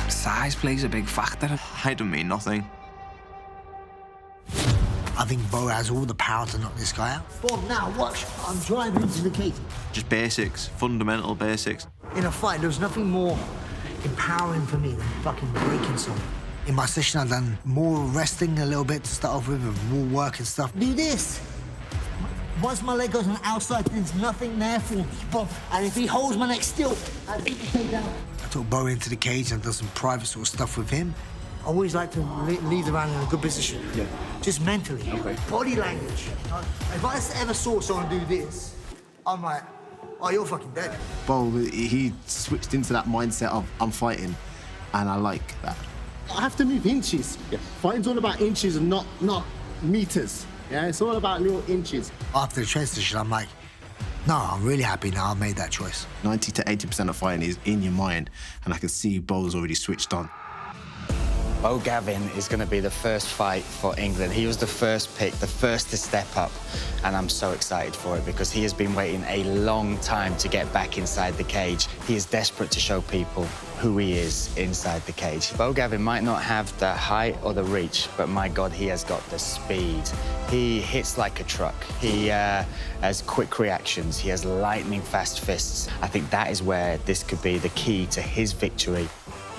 size plays a big factor. I don't mean nothing. I think Bo has all the power to knock this guy out. Bob, now watch. I'm driving into the cage. Just basics, fundamental basics. In a fight, there's nothing more empowering for me than fucking breaking someone. In my session, I've done more resting a little bit to start off with, and more work and stuff. Do this. Once my leg goes on the outside, there's nothing there for me. Bob, and if he holds my neck still, I keep the take down. I took Bo into the cage and done some private sort of stuff with him. I always like to leave the round in a good position. Yeah. Just mentally. Okay. Body language. If I ever saw someone do this, I'm like, oh, you're fucking dead. Bo, he switched into that mindset of, I'm fighting, and I like that. I have to move inches. Yeah. Fighting's all about inches and not meters. Yeah, it's all about little inches. After the training session, I'm like, no, I'm really happy now I made that choice. 90 to 80% of fighting is in your mind, and I can see Bo's already switched on. Bo Gavin is going to be the first fight for England. He was the first pick, the first to step up, and I'm so excited for it because he has been waiting a long time to get back inside the cage. He is desperate to show people who he is inside the cage. Bo Gavin might not have the height or the reach, but my God, he has got the speed. He hits like a truck. He has quick reactions. He has lightning-fast fists. I think that is where this could be the key to his victory.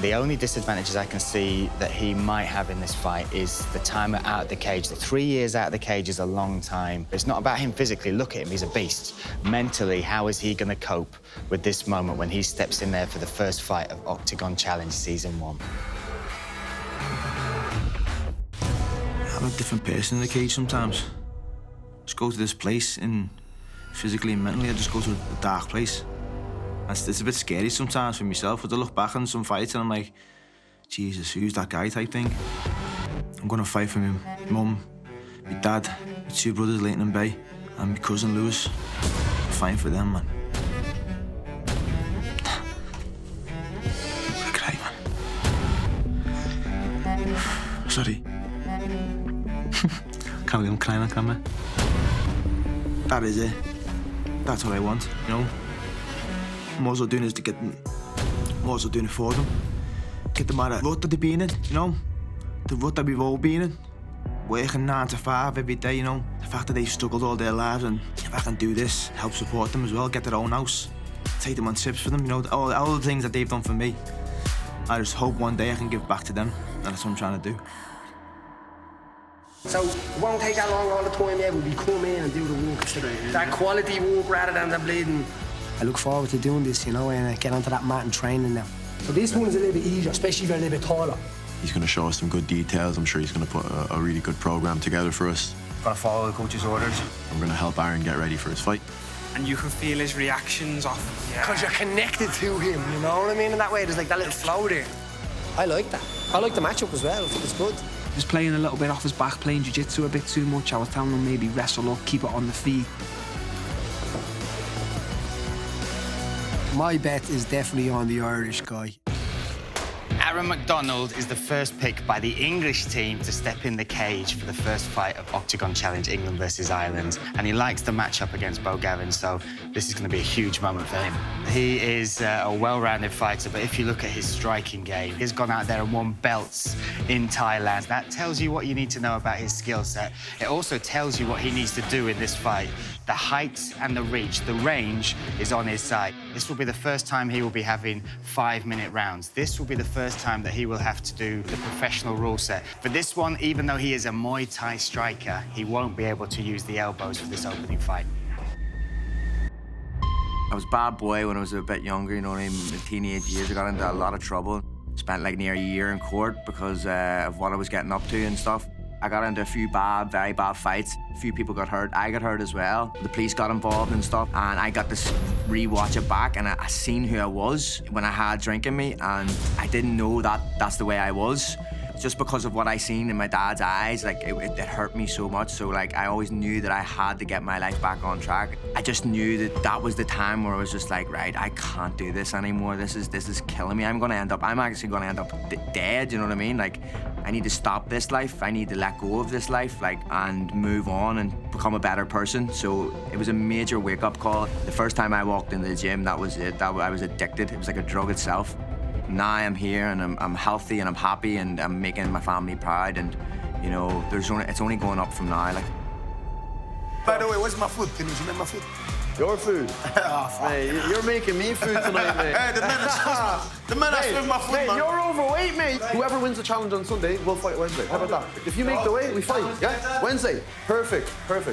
The only disadvantages I can see that he might have in this fight is the time out of the cage. The 3 years out of the cage is a long time. It's not about him physically. Look at him, he's a beast. Mentally, how is he going to cope with this moment when he steps in there for the first fight of Octagon Challenge Season 1? I'm a different person in the cage sometimes. Just go to this place and physically and mentally I just go to a dark place. It's a bit scary sometimes for myself, because I look back on some fights and I'm like, Jesus, who's that guy type thing? I'm gonna fight for my mum, my dad, my 2 brothers Leighton and Bay, and my cousin Lewis. I'm fighting for them, man. I cry, man. Sorry. Can't believe I'm crying on camera. That is it. That's what I want, you know? I'm also doing is to get them, I'm also doing it for them. Get them out of the rut that they've been in, you know? The rut that we've all been in. working 9 to 5 every day, you know. The fact that they've struggled all their lives, and if I can do this, help support them as well, get their own house, take them on trips for them, you know, all the things that they've done for me. I just hope one day I can give back to them, and that's what I'm trying to do. So it won't take that long all the time, yeah, we come in and do the work. That quality work rather than the bleeding. I look forward to doing this, you know, and get onto that mat and training now. So this one's a little bit easier, especially if you're a little bit taller. He's going to show us some good details. I'm sure he's going to put a really good program together for us. Got to follow the coach's orders. I'm going to help Aaron get ready for his fight. And you can feel his reactions off. Because you're connected to him, you know what I mean? In that way, there's like that little flow there. I like that. I like the matchup as well. I think it's good. He was playing a little bit off his back, playing jiu-jitsu a bit too much. I was telling him maybe wrestle up, keep it on the feet. My bet is definitely on the Irish guy. Aaron McDonald is the first pick by the English team to step in the cage for the first fight of Octagon Challenge England versus Ireland. And he likes the matchup against Bo Gavin, so this is going to be a huge moment for him. He is a well-rounded fighter, but if you look at his striking game, he's gone out there and won belts in Thailand. That tells you what you need to know about his skill set. It also tells you what he needs to do in this fight. The height and the reach, the range is on his side. This will be the first time he will be having 5-minute rounds. This will be the first time that he will have to do the professional rule set. For this one, even though he is a Muay Thai striker, he won't be able to use the elbows for this opening fight. I was a bad boy when I was a bit younger, you know what I mean? In teenage years, I got into a lot of trouble. Spent like near a year in court because of what I was getting up to and stuff. I got into a few very bad fights. A few people got hurt. I got hurt as well. The police got involved and stuff, and I got to re-watch it back, and I seen who I was when I had drink in me, and I didn't know that that's the way I was. Just because of what I seen in my dad's eyes, like, it hurt me so much. So, like, I always knew that I had to get my life back on track. I just knew that that was the time where I was just like, right, I can't do this anymore. This is killing me. I'm actually gonna end up dead, you know what I mean? Like, I need to stop this life. I need to let go of this life, like, and move on and become a better person. So it was a major wake-up call. The first time I walked into the gym, that was it. I was addicted. It was like a drug itself. Now I'm here and I'm healthy and I'm happy and I'm making my family proud, and, you know, it's only going up from now. Like. By the way, where's my food? Can you make my food? Your food? Mate, you're making me food tonight, mate. Hey, the man has spent my food, mate, man. You're overweight, mate. Whoever wins the challenge on Sunday, we'll fight Wednesday. How about that? If you make the weight, we fight, yeah? Wednesday. Perfect,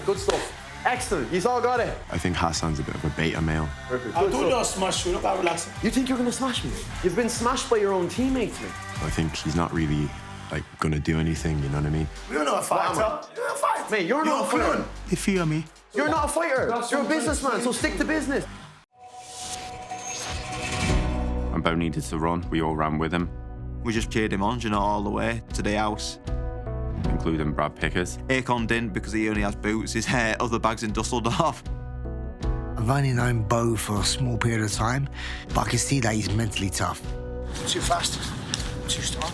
good stuff. Excellent, you've all got it. I think Hassan's a bit of a beta male. Perfect. I'll do no smash you, don't relax. You think you're gonna smash me? You've been smashed by your own teammates, mate. I think he's not really, like, gonna do anything, you know what I mean? You're not a fighter. You're a fighter. Mate, you're not a fighter. You feel me? You're not a fighter. You're a businessman, so stick to business. And Bo needed to run. We all ran with him, We just cheered him on, you know, all the way to the house. including Brad Pickett. Akon didn't because he only has boots. His other bag's in Dusseldorf. I've only known Bo for a small period of time, but I can see that he's mentally tough. Too fast, too strong,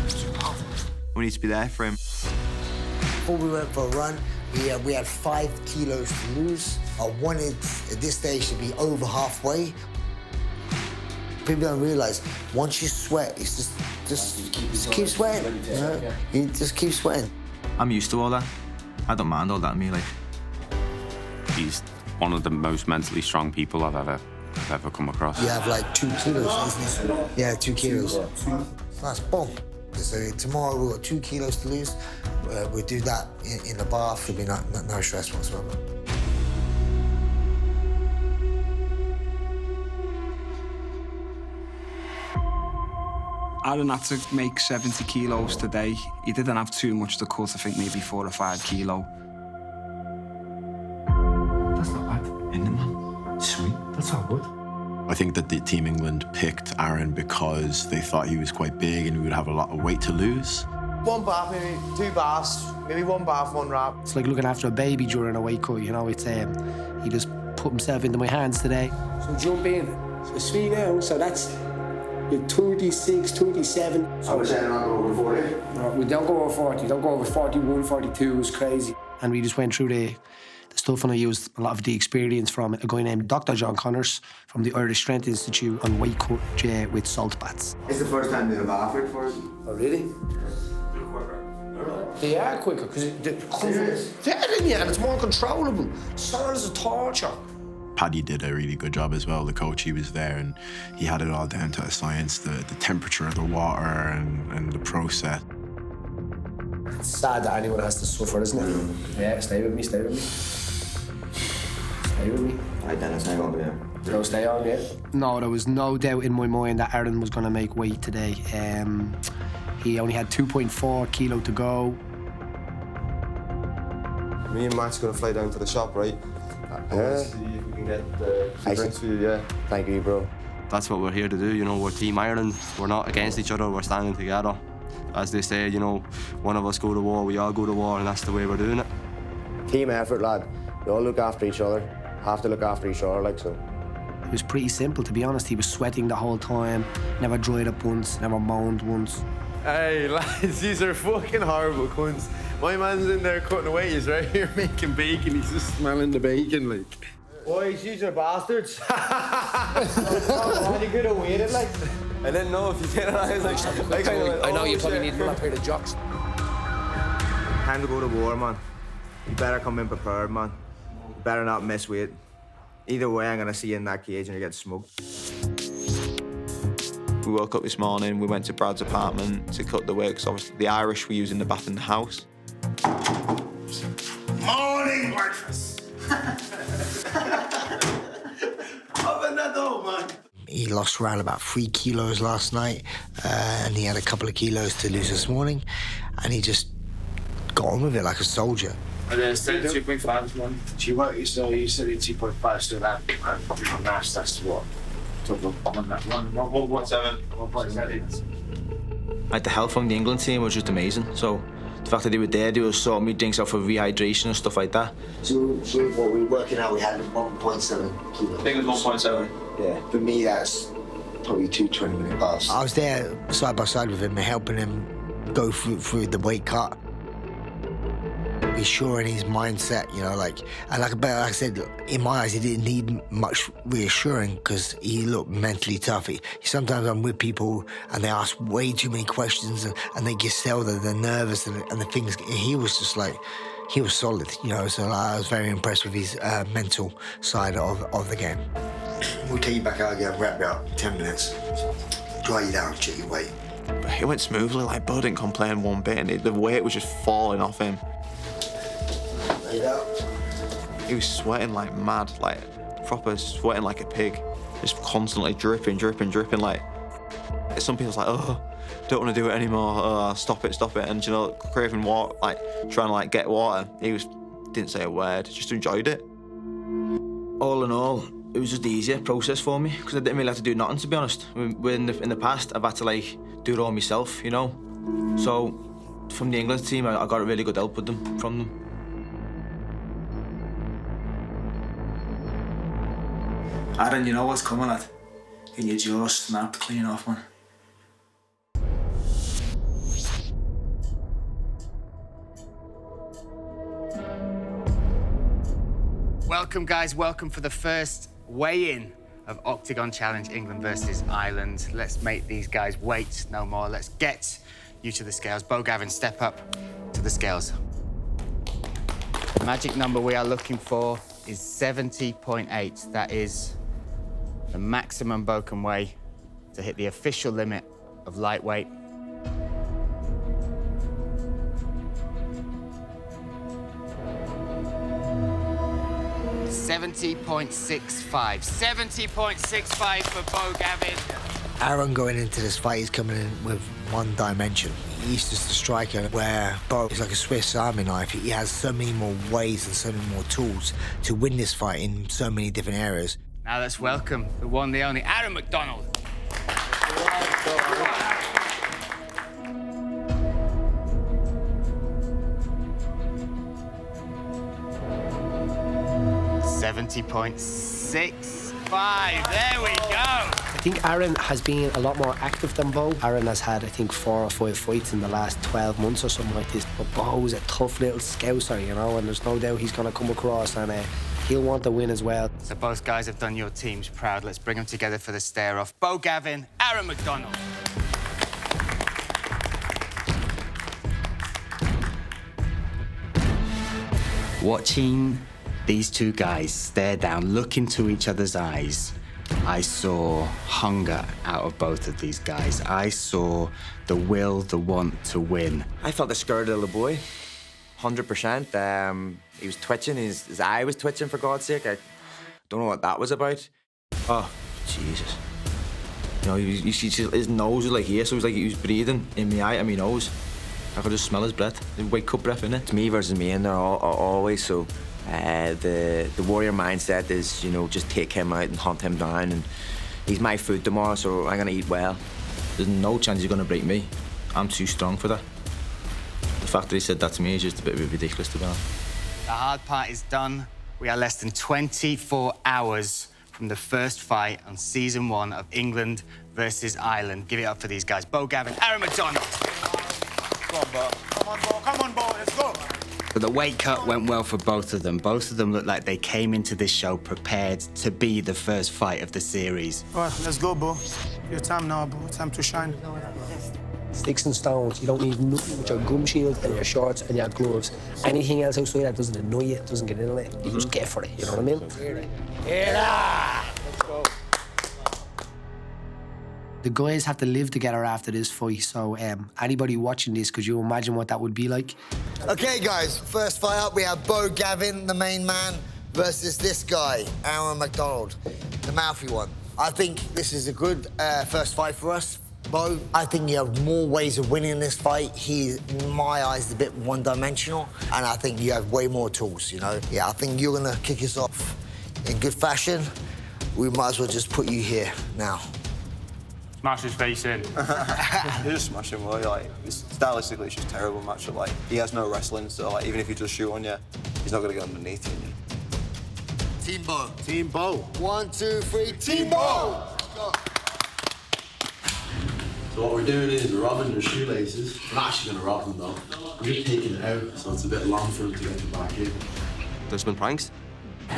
too powerful. We need to be there for him. Before we went for a run, we had 5 kilos to lose. I wanted, at this stage, to be over halfway. People don't realise, once you sweat, it's just keep sweating. You know? You just keep sweating. I'm used to all that. I don't mind all that, me, like. He's one of the most mentally strong people I've ever come across. You have like 2 kilos, isn't it? Yeah, 2 kilos. Nice, boom. So tomorrow we've got 2 kilos to lose. We'll do that in the bath. There'll be no stress whatsoever. Aaron had to make 70 kilos today. He didn't have too much to cut, I think maybe 4 or 5 kilo. That's not bad. Isn't it, man? Sweet. That's all good. I think that the Team England picked Aaron because they thought he was quite big and he would have a lot of weight to lose. 1 bath, maybe 2 baths, maybe 1 bath, 1 wrap. It's like looking after a baby during a weight cut, you know. It's he just put himself into my hands today. So jump in. So 3 now. So that's you're 36, 37. So we're saying not go over 40? No, we don't go over 40. Don't go over 41, 42 is crazy. And we just went through the stuff, and I used a lot of the experience from a guy named Dr. John Connors from the Irish Strength Institute on weight cut with salt baths. It's the first time doing a bath rig for us. Oh, really? They are quicker because they come dead in you and it's more controllable. Silence is torture. Paddy did a really good job as well. The coach, he was there and he had it all down to a science, the temperature of the water and the process. It's sad that anyone has to suffer, isn't it? Yeah, stay with me, stay with me. Stay with me. Right, Dennis, hang on, yeah. No, stay on, yeah. No, there was no doubt in my mind that Aaron was going to make weight today. He only had 2.4 kilo to go. Me and Matt's going to fly down to the shop, right? Yeah. See if we can get the drinks for you, yeah. Thank you, bro. That's what we're here to do, you know, we're Team Ireland. We're not against each other, we're standing together. As they say, you know, one of us go to war, we all go to war, and that's the way we're doing it. Team effort, lad. We all look after each other. Have to look after each other, like so. It was pretty simple, to be honest. He was sweating the whole time, never dried up once, never moaned once. Hey, lads, these are fucking horrible cunts. My man's in there cutting away. He's right here making bacon. He's just smelling the bacon, like. Boys, these are bastards. You could have waited, like. I didn't know if you did it. I was like I know you probably need another pair of jocks. Time to go to war, man. You better come in prepared, man. You better not mess with it. Either way, I'm gonna see you in that cage and you get smoked. We woke up this morning, we went to Brad's apartment to cut the work, because obviously the Irish were using the bath in the house. Morning breakfast. Open that door, man. He lost around about 3 kilos last night, and he had a couple of kilos to lose this morning, and he just got on with it like a soldier. I said 2.5 this morning. So you said 2.5, so that maths, that's what? What's 1.7? Like, the help from the England team was just amazing. So the fact that they were there, they were sorting me drinks out for rehydration and stuff like that. So what we were working out, we had 1.7 kilos. I think it was 1.7. Yeah. For me, that's probably 2 20-minute baths. I was there side by side with him, helping him go through the weight cut. Reassuring his mindset, you know, like I said, in my eyes, he didn't need much reassuring because he looked mentally tough. Sometimes I'm with people and they ask way too many questions and they get settled, they're nervous and the things. He was just like, he was solid, you know. So I was very impressed with his mental side of the game. We'll take you back out again, wrap you up, 10 minutes, dry you down, check your weight. But it went smoothly, like, Bud didn't complain one bit, and the weight was just falling off him. He was sweating like mad, like proper sweating like a pig, just constantly dripping, like. Some people's like, oh, don't want to do it anymore, oh, stop it, and you know, craving water, like trying to like get water. He didn't say a word, just enjoyed it. All in all, it was just the easier process for me because I didn't really have to do nothing, to be honest. In the past, I've had to like do it all myself, you know. So from the England team, I got a really good help with them, from them. Aaron, you know what's coming, lad. And your jaw snapped clean off, man. Welcome, guys. Welcome for the first weigh-in of Octagon Challenge England versus Ireland. Let's make these guys wait no more. Let's get you to the scales. Bo Gavin, step up to the scales. The magic number we are looking for is 70.8. That is the maximum Bo can weigh to hit the official limit of lightweight. $70.65. 70.65 for Bo Gavin. Aaron going into this fight is coming in with one dimension. He's just a striker where Bo is like a Swiss Army knife. He has so many more ways and so many more tools to win this fight in so many different areas. Now let's welcome the one, the only, Aaron McDonald. $70.65. There we go. I think Aaron has been a lot more active than Bo. Aaron has had, I think, 4 or 5 fights in the last 12 months or something like this. But Bo's a tough little scouser, you know, and there's no doubt he's going to come across and he'll want the win as well. So both guys have done your teams proud. Let's bring them together for the stare-off. Bo Gavin, Aaron McDonald. Watching these two guys stare down, look into each other's eyes, I saw hunger out of both of these guys. I saw the will, the want to win. I felt the scared little boy, 100%. He was twitching, his eye was twitching, for God's sake. I don't know what that was about. Oh, Jesus. You know, you see his nose was like here, so it was like he was breathing in my eye and my nose. I could just smell his breath, the wake up breath in it. It's me versus me in there always, so the warrior mindset is, you know, just take him out and hunt him down, and he's my food tomorrow, so I'm gonna eat well. There's no chance he's gonna break me. I'm too strong for that. The fact that he said that to me is just a bit ridiculous, to be honest. The hard part is done. We are less than 24 hours from the first fight on season 1 of England versus Ireland. Give it up for these guys. Bo Gavin, Aaron McDonald. Come on, Bo. Come on, Bo. Come on, Bo. Let's go. But the weight cut went well for both of them. Both of them looked like they came into this show prepared to be the first fight of the series. All right, let's go, Bo. Your time now, Bo. Time to shine. Sticks and stones. You don't need nothing with your gum shield and your shorts and your gloves. Anything else outside that doesn't annoy you, doesn't get in the way, you just get for it, you know what I mean? Let's go. The guys have to live together after this fight, so anybody watching this, could you imagine what that would be like? Okay, guys, first fight up, we have Bo Gavin, the main man, versus this guy, Aaron McDonald, the mouthy one. I think this is a good first fight for us. Bo, I think you have more ways of winning this fight. He, in my eyes, is a bit one-dimensional, and I think you have way more tools, you know? Yeah, I think you're gonna kick us off in good fashion. We might as well just put you here now. Smash his face in. You just smash him away. Like, stylistically, it's just terrible matchup. Like, he has no wrestling, so like, even if he does shoot on you, he's not gonna get underneath you. Team Bo. Team Bo. 1, 2, 3, Team Bo! So what we're doing is we're robbing their shoelaces. We're not actually gonna rob them though. We're just taking it out, so it's a bit long for them to get them back in. There's been pranks.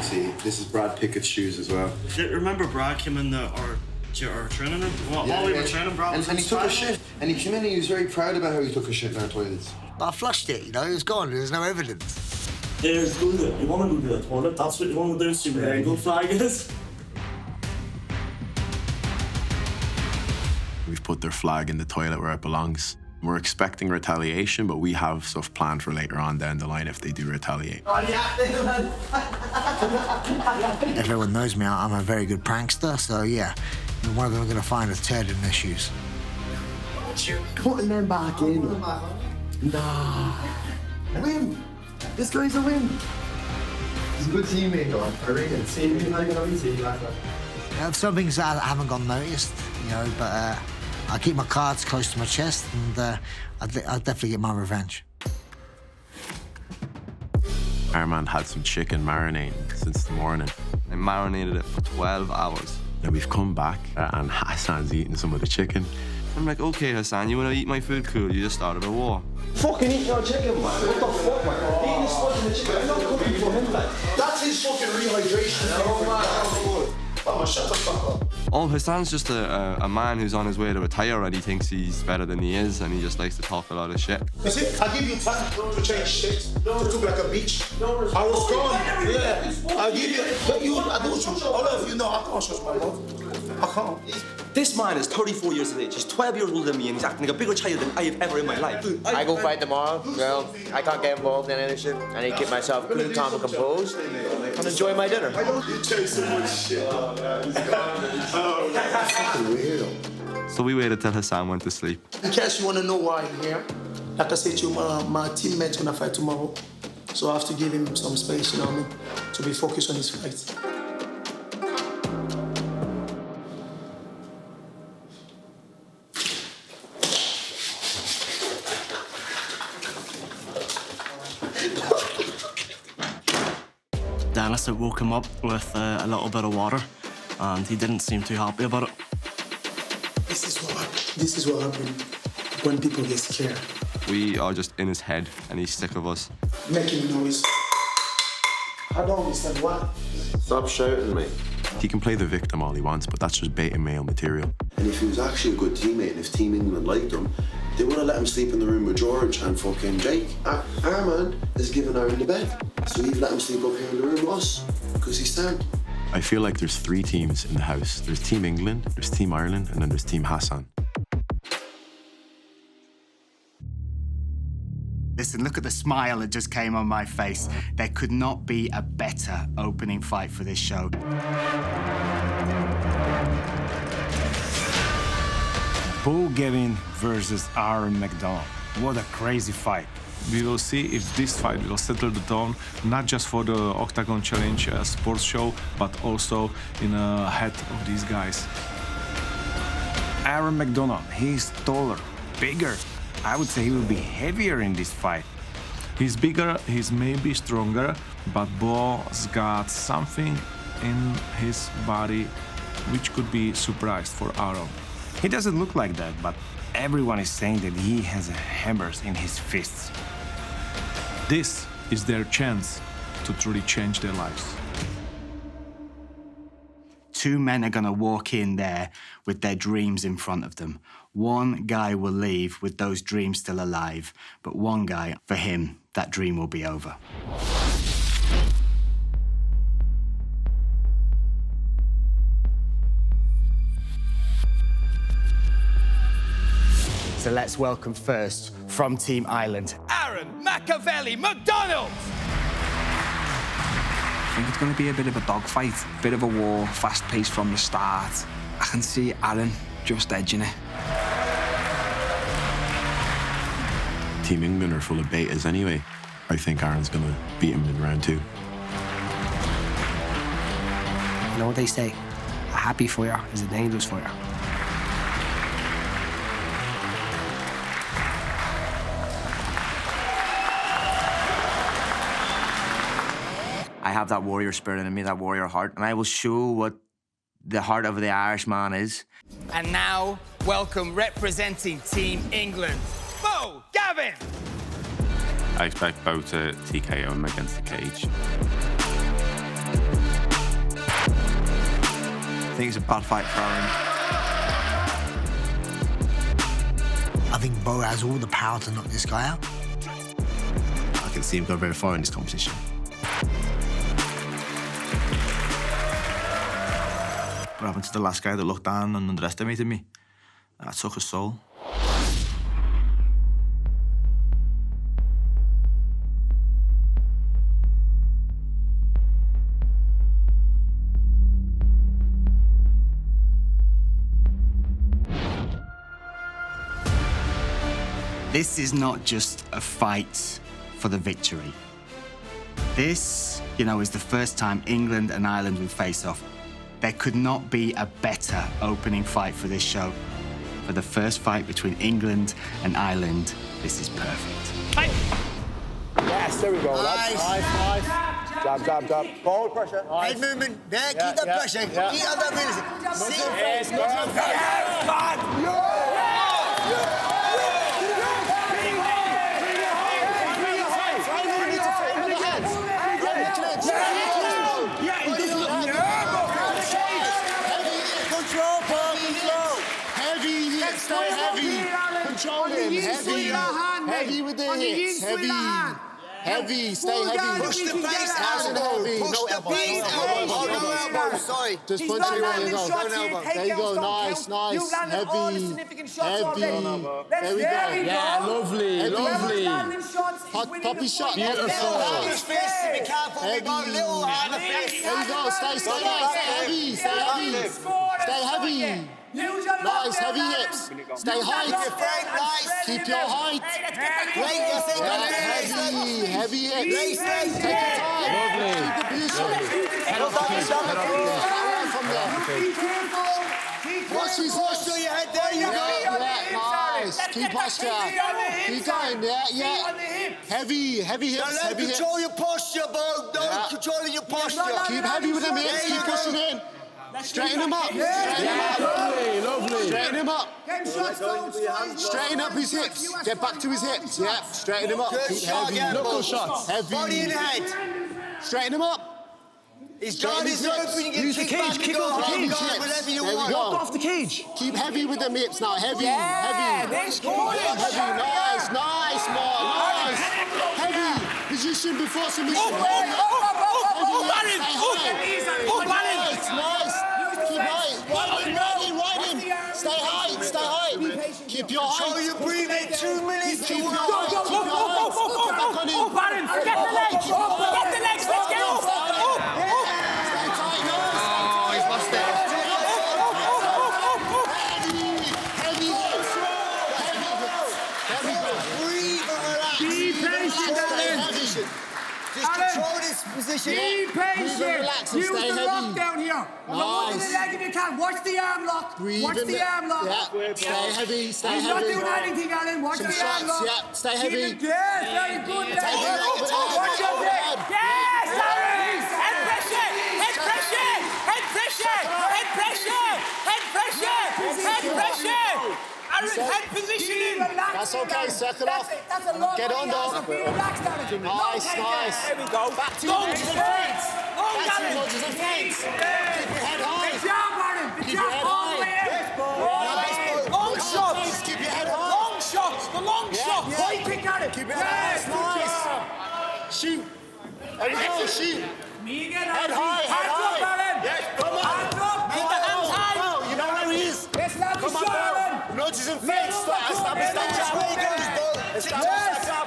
See, this is Brad Pickett's shoes as well. Remember Brad came in our training room? While we were training, Brad was and he took a shit. And he came in and he was very proud about how he took a shit in our toilets. I flushed it, you know, it was gone, there was no evidence. There's good. You want to go to the toilet, that's what you want to do, see where the angle flag is. We've put their flag in the toilet where it belongs. We're expecting retaliation, but we have stuff planned for later on down the line if they do retaliate. Everyone knows me, I'm a very good prankster, so yeah, one of them are going to find a turd in their shoes. Putting them back in. Nah. Win. This guy's a win. He's a good teammate, though. I rate it. Some things that haven't gone noticed, you know, but I keep my cards close to my chest, and I'll definitely get my revenge. Our man had some chicken marinating since the morning. They marinated it for 12 hours. Then we've come back and Hassan's eating some of the chicken. I'm like, okay, Hassan, you want to eat my food? Cool, you just started a war. Fucking eating our chicken, man. What the fuck, man? Eating this fucking chicken. I'm not cooking for him, like. That's his fucking rehydration. Oh, man. Oh, shut the fuck up. Oh, Hassan's just a man who's on his way to retire and he thinks he's better than he is and he just likes to talk a lot of shit. You see, I give you time to change shit, to look like a beach. I was gone, yeah. I'll give you, but you, I don't, all of you know I can't shut my mouth. I can't. This man is 34 years of age. He's 12 years older than me and he's acting like a bigger child than I have ever in my life. I go fight tomorrow, well, I can't get involved in any shit. I need to keep myself cool, calm, and composed and enjoy my dinner. You chase so much shit. So we waited till Hassan went to sleep. In case you want to know why I'm here, like I said to you, my teammate's gonna fight tomorrow, so I have to give him some space, you know what I mean, to be focused on his fight. Dennis had woke him up with a little bit of water, and he didn't seem too happy about it. This is what happens when people get scared. We are just in his head and he's sick of us. Making noise. I don't understand why. Stop shouting, mate. He can play the victim all he wants, but that's just beta male material. And if he was actually a good teammate and if Team England liked him, They would have let him sleep in the room with George and fucking Jake. Our man is giving Aaron the bed. So he've let him sleep up here in the room with us, because he's sound. I feel like there's 3 teams in the house. There's Team England, there's Team Ireland, and then there's Team Hassan. Listen, look at the smile that just came on my face. There could not be a better opening fight for this show. Bo Gavin versus Aaron McDonald. What a crazy fight. We will see if this fight will settle the tone, not just for the Octagon Challenge sports show, but also in the head of these guys. Aaron McDonald, he's taller, bigger. I would say he will be heavier in this fight. He's bigger, he's maybe stronger, but Bo's got something in his body which could be surprised for Aaron. He doesn't look like that, but everyone is saying that he has hammers in his fists. This is their chance to truly change their lives. 2 men are gonna walk in there with their dreams in front of them. One guy will leave with those dreams still alive, but one guy, for him, that dream will be over. So let's welcome first, from Team Ireland, Aaron Machiavelli McDonald! I think it's going to be a bit of a dogfight, a bit of a war, fast-paced from the start. I can see Aaron just edging it. Team England are full of betas anyway. I think Aaron's going to beat him in round 2. You know what they say? A happy fire is a dangerous fire. I have that warrior spirit in me, that warrior heart, and I will show what the heart of the Irishman is. And now, welcome representing Team England, Bo Gavin! I expect Bo to TKO him against the cage. I think it's a bad fight for Aaron. I think Bo has all the power to knock this guy out. I can see him go very far in this competition. What happened to the last guy that looked down and underestimated me? That took his soul. This is not just a fight for the victory. This, is the first time England and Ireland will face off. There could not be a better opening fight for this show. For the first fight between England and Ireland, this is perfect. Yes, there we go. Nice. Nice. Jab, jab, jab. Forward pressure. Nice. Head movement. There, keep that pressure. Keep that ability. Yes, Stay heavy. Control him. Heavy with the hits. Heavy. Stay heavy. Push the face Nice and heavy. Push the face out. No elbow. Sorry. Just punch it where you go. There you go. Nice. Heavy. There we go. Yeah, lovely. Poppy shot. Beautiful. Be careful. Heavy. Little hand of face. There you go. Stay heavy. Nice, heavy hips. Stay height. Keep your height. Heavy hips. Take your time. Keep the position. Head from there. Watch his hips. Your head there. Nice. Keep posture. Keep going. Heavy hips. Heavy hips. Control your posture, Bo. Don't control your posture. Keep heavy with them hips. Keep pushing in. Straighten him up. Lovely. Straighten him up. Straighten up his hips. Get back to his hips. Yeah. Straighten him up. Good shot. Heavy. Yeah, Knuckle shots. Heavy. Body in the head. Straighten him up. His guard is open, you can Use the kick back cage, and kick go off the hard cage. guard, whatever you There we want. go. Knock off the cage. Keep heavy with them hips now, heavy, Yeah, heavy. this Keep corner. heavy, nice, nice, man, nice. Heavy, position before submission. Oh, Baron! Oh, Baron! Nice. Keep high. Right in. Stay high. Keep your height. Control your breathing, 2 minutes. Keep your height. Keep your height. Back on him. Oh, Baron! Get the legs! Get the legs! Let's get off! Stay tight, nice. Oh, he's lost it. Heavy hips. Heavy hips. Breathe and relax. Be patient, Alan. Just control this position. Be patient. Use the lock down here. Nice. The leg if you can. Watch the arm lock. Watch the arm lock. Yeah. Stay heavy. Stay He's heavy. not doing anything, Alan. Watch Some the arm shots, lock. yeah. Stay heavy. Keep it good. Very good. Take it over there. Watch your head. Yes, Aaron! Head pressure! Head pressure! Head pressure! Head pressure! Head pressure! Head pressure! Aaron, head positioning! That's okay, circle off. That's a lot. Get under. Relax, Alan. Nice. There we go. Back to Lunge, lunges and lunge. feints. Lunge, Back to Alan. lunges and feints. Keep your head high. Good job, Aaron. Good Keep job. your head All the high. way in. Nice. Long Lunges and shots. feints. Keep your head high. Long shots! The long shot! Point kick at it. Keep your head high. Nice. Shoot. There we go. Shoot. Head high. Head Hands up, high. Alan. Come on. Hands up. Make the hands high. You know where he is. Let's not be Come on, shot, Alan. Alan. Lunges and feints. Establish that jab. Establish that jab.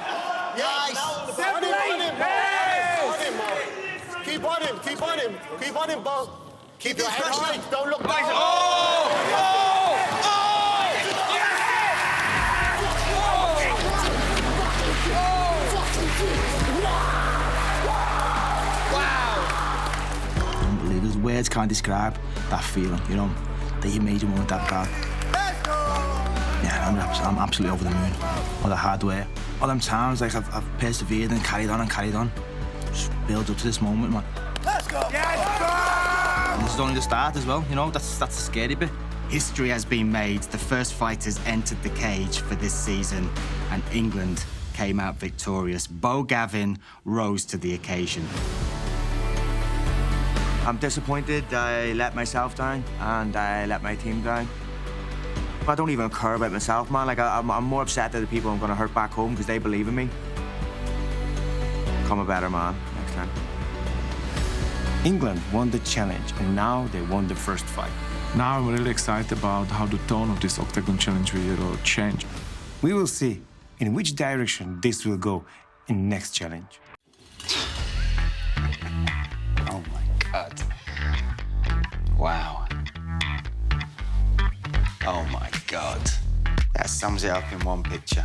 Nice. On him, Mo. Keep on him. Keep on him, Bo. Keep your head high. Don't look down. Unbelievable. Words can't describe that feeling, you know, that you made your moment that proud. Yeah, I'm absolutely over the moon. All the hard work, all them times like I've persevered and carried on. Just build up to this moment, man. Let's go. And this is only the start as well, you know, that's the scary bit. History has been made. The first fighters entered the cage for this season, and England came out victorious. Bo Gavin rose to the occasion. I'm disappointed I let myself down and I let my team down. I don't even care about myself, man. Like, I'm more upset at the people I'm going to hurt back home because they believe in me. Become a better man next time. England won the challenge, and now they won the first fight. Now I'm really excited about how the tone of this Octagon Challenge will change. We will see in which direction this will go in next challenge. Oh my God. Wow. Oh my God. That sums it up in one picture.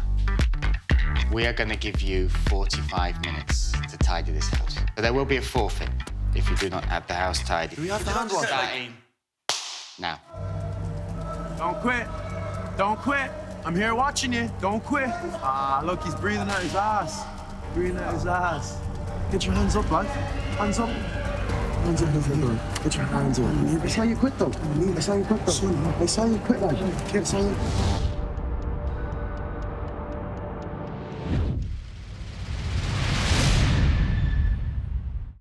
We are going to give you 45 minutes to tidy this house. But there will be a forfeit if you do not have the house tidy. Do we have the hand one? Starting now. Don't quit. Don't quit. I'm here watching you. Don't quit. Ah, look, he's breathing out his ass. Breathing out his ass. Get your hands up, lad. Hands up. Hands up, Get your hands up. I saw you quit, though. I saw you quit, lad. I saw you.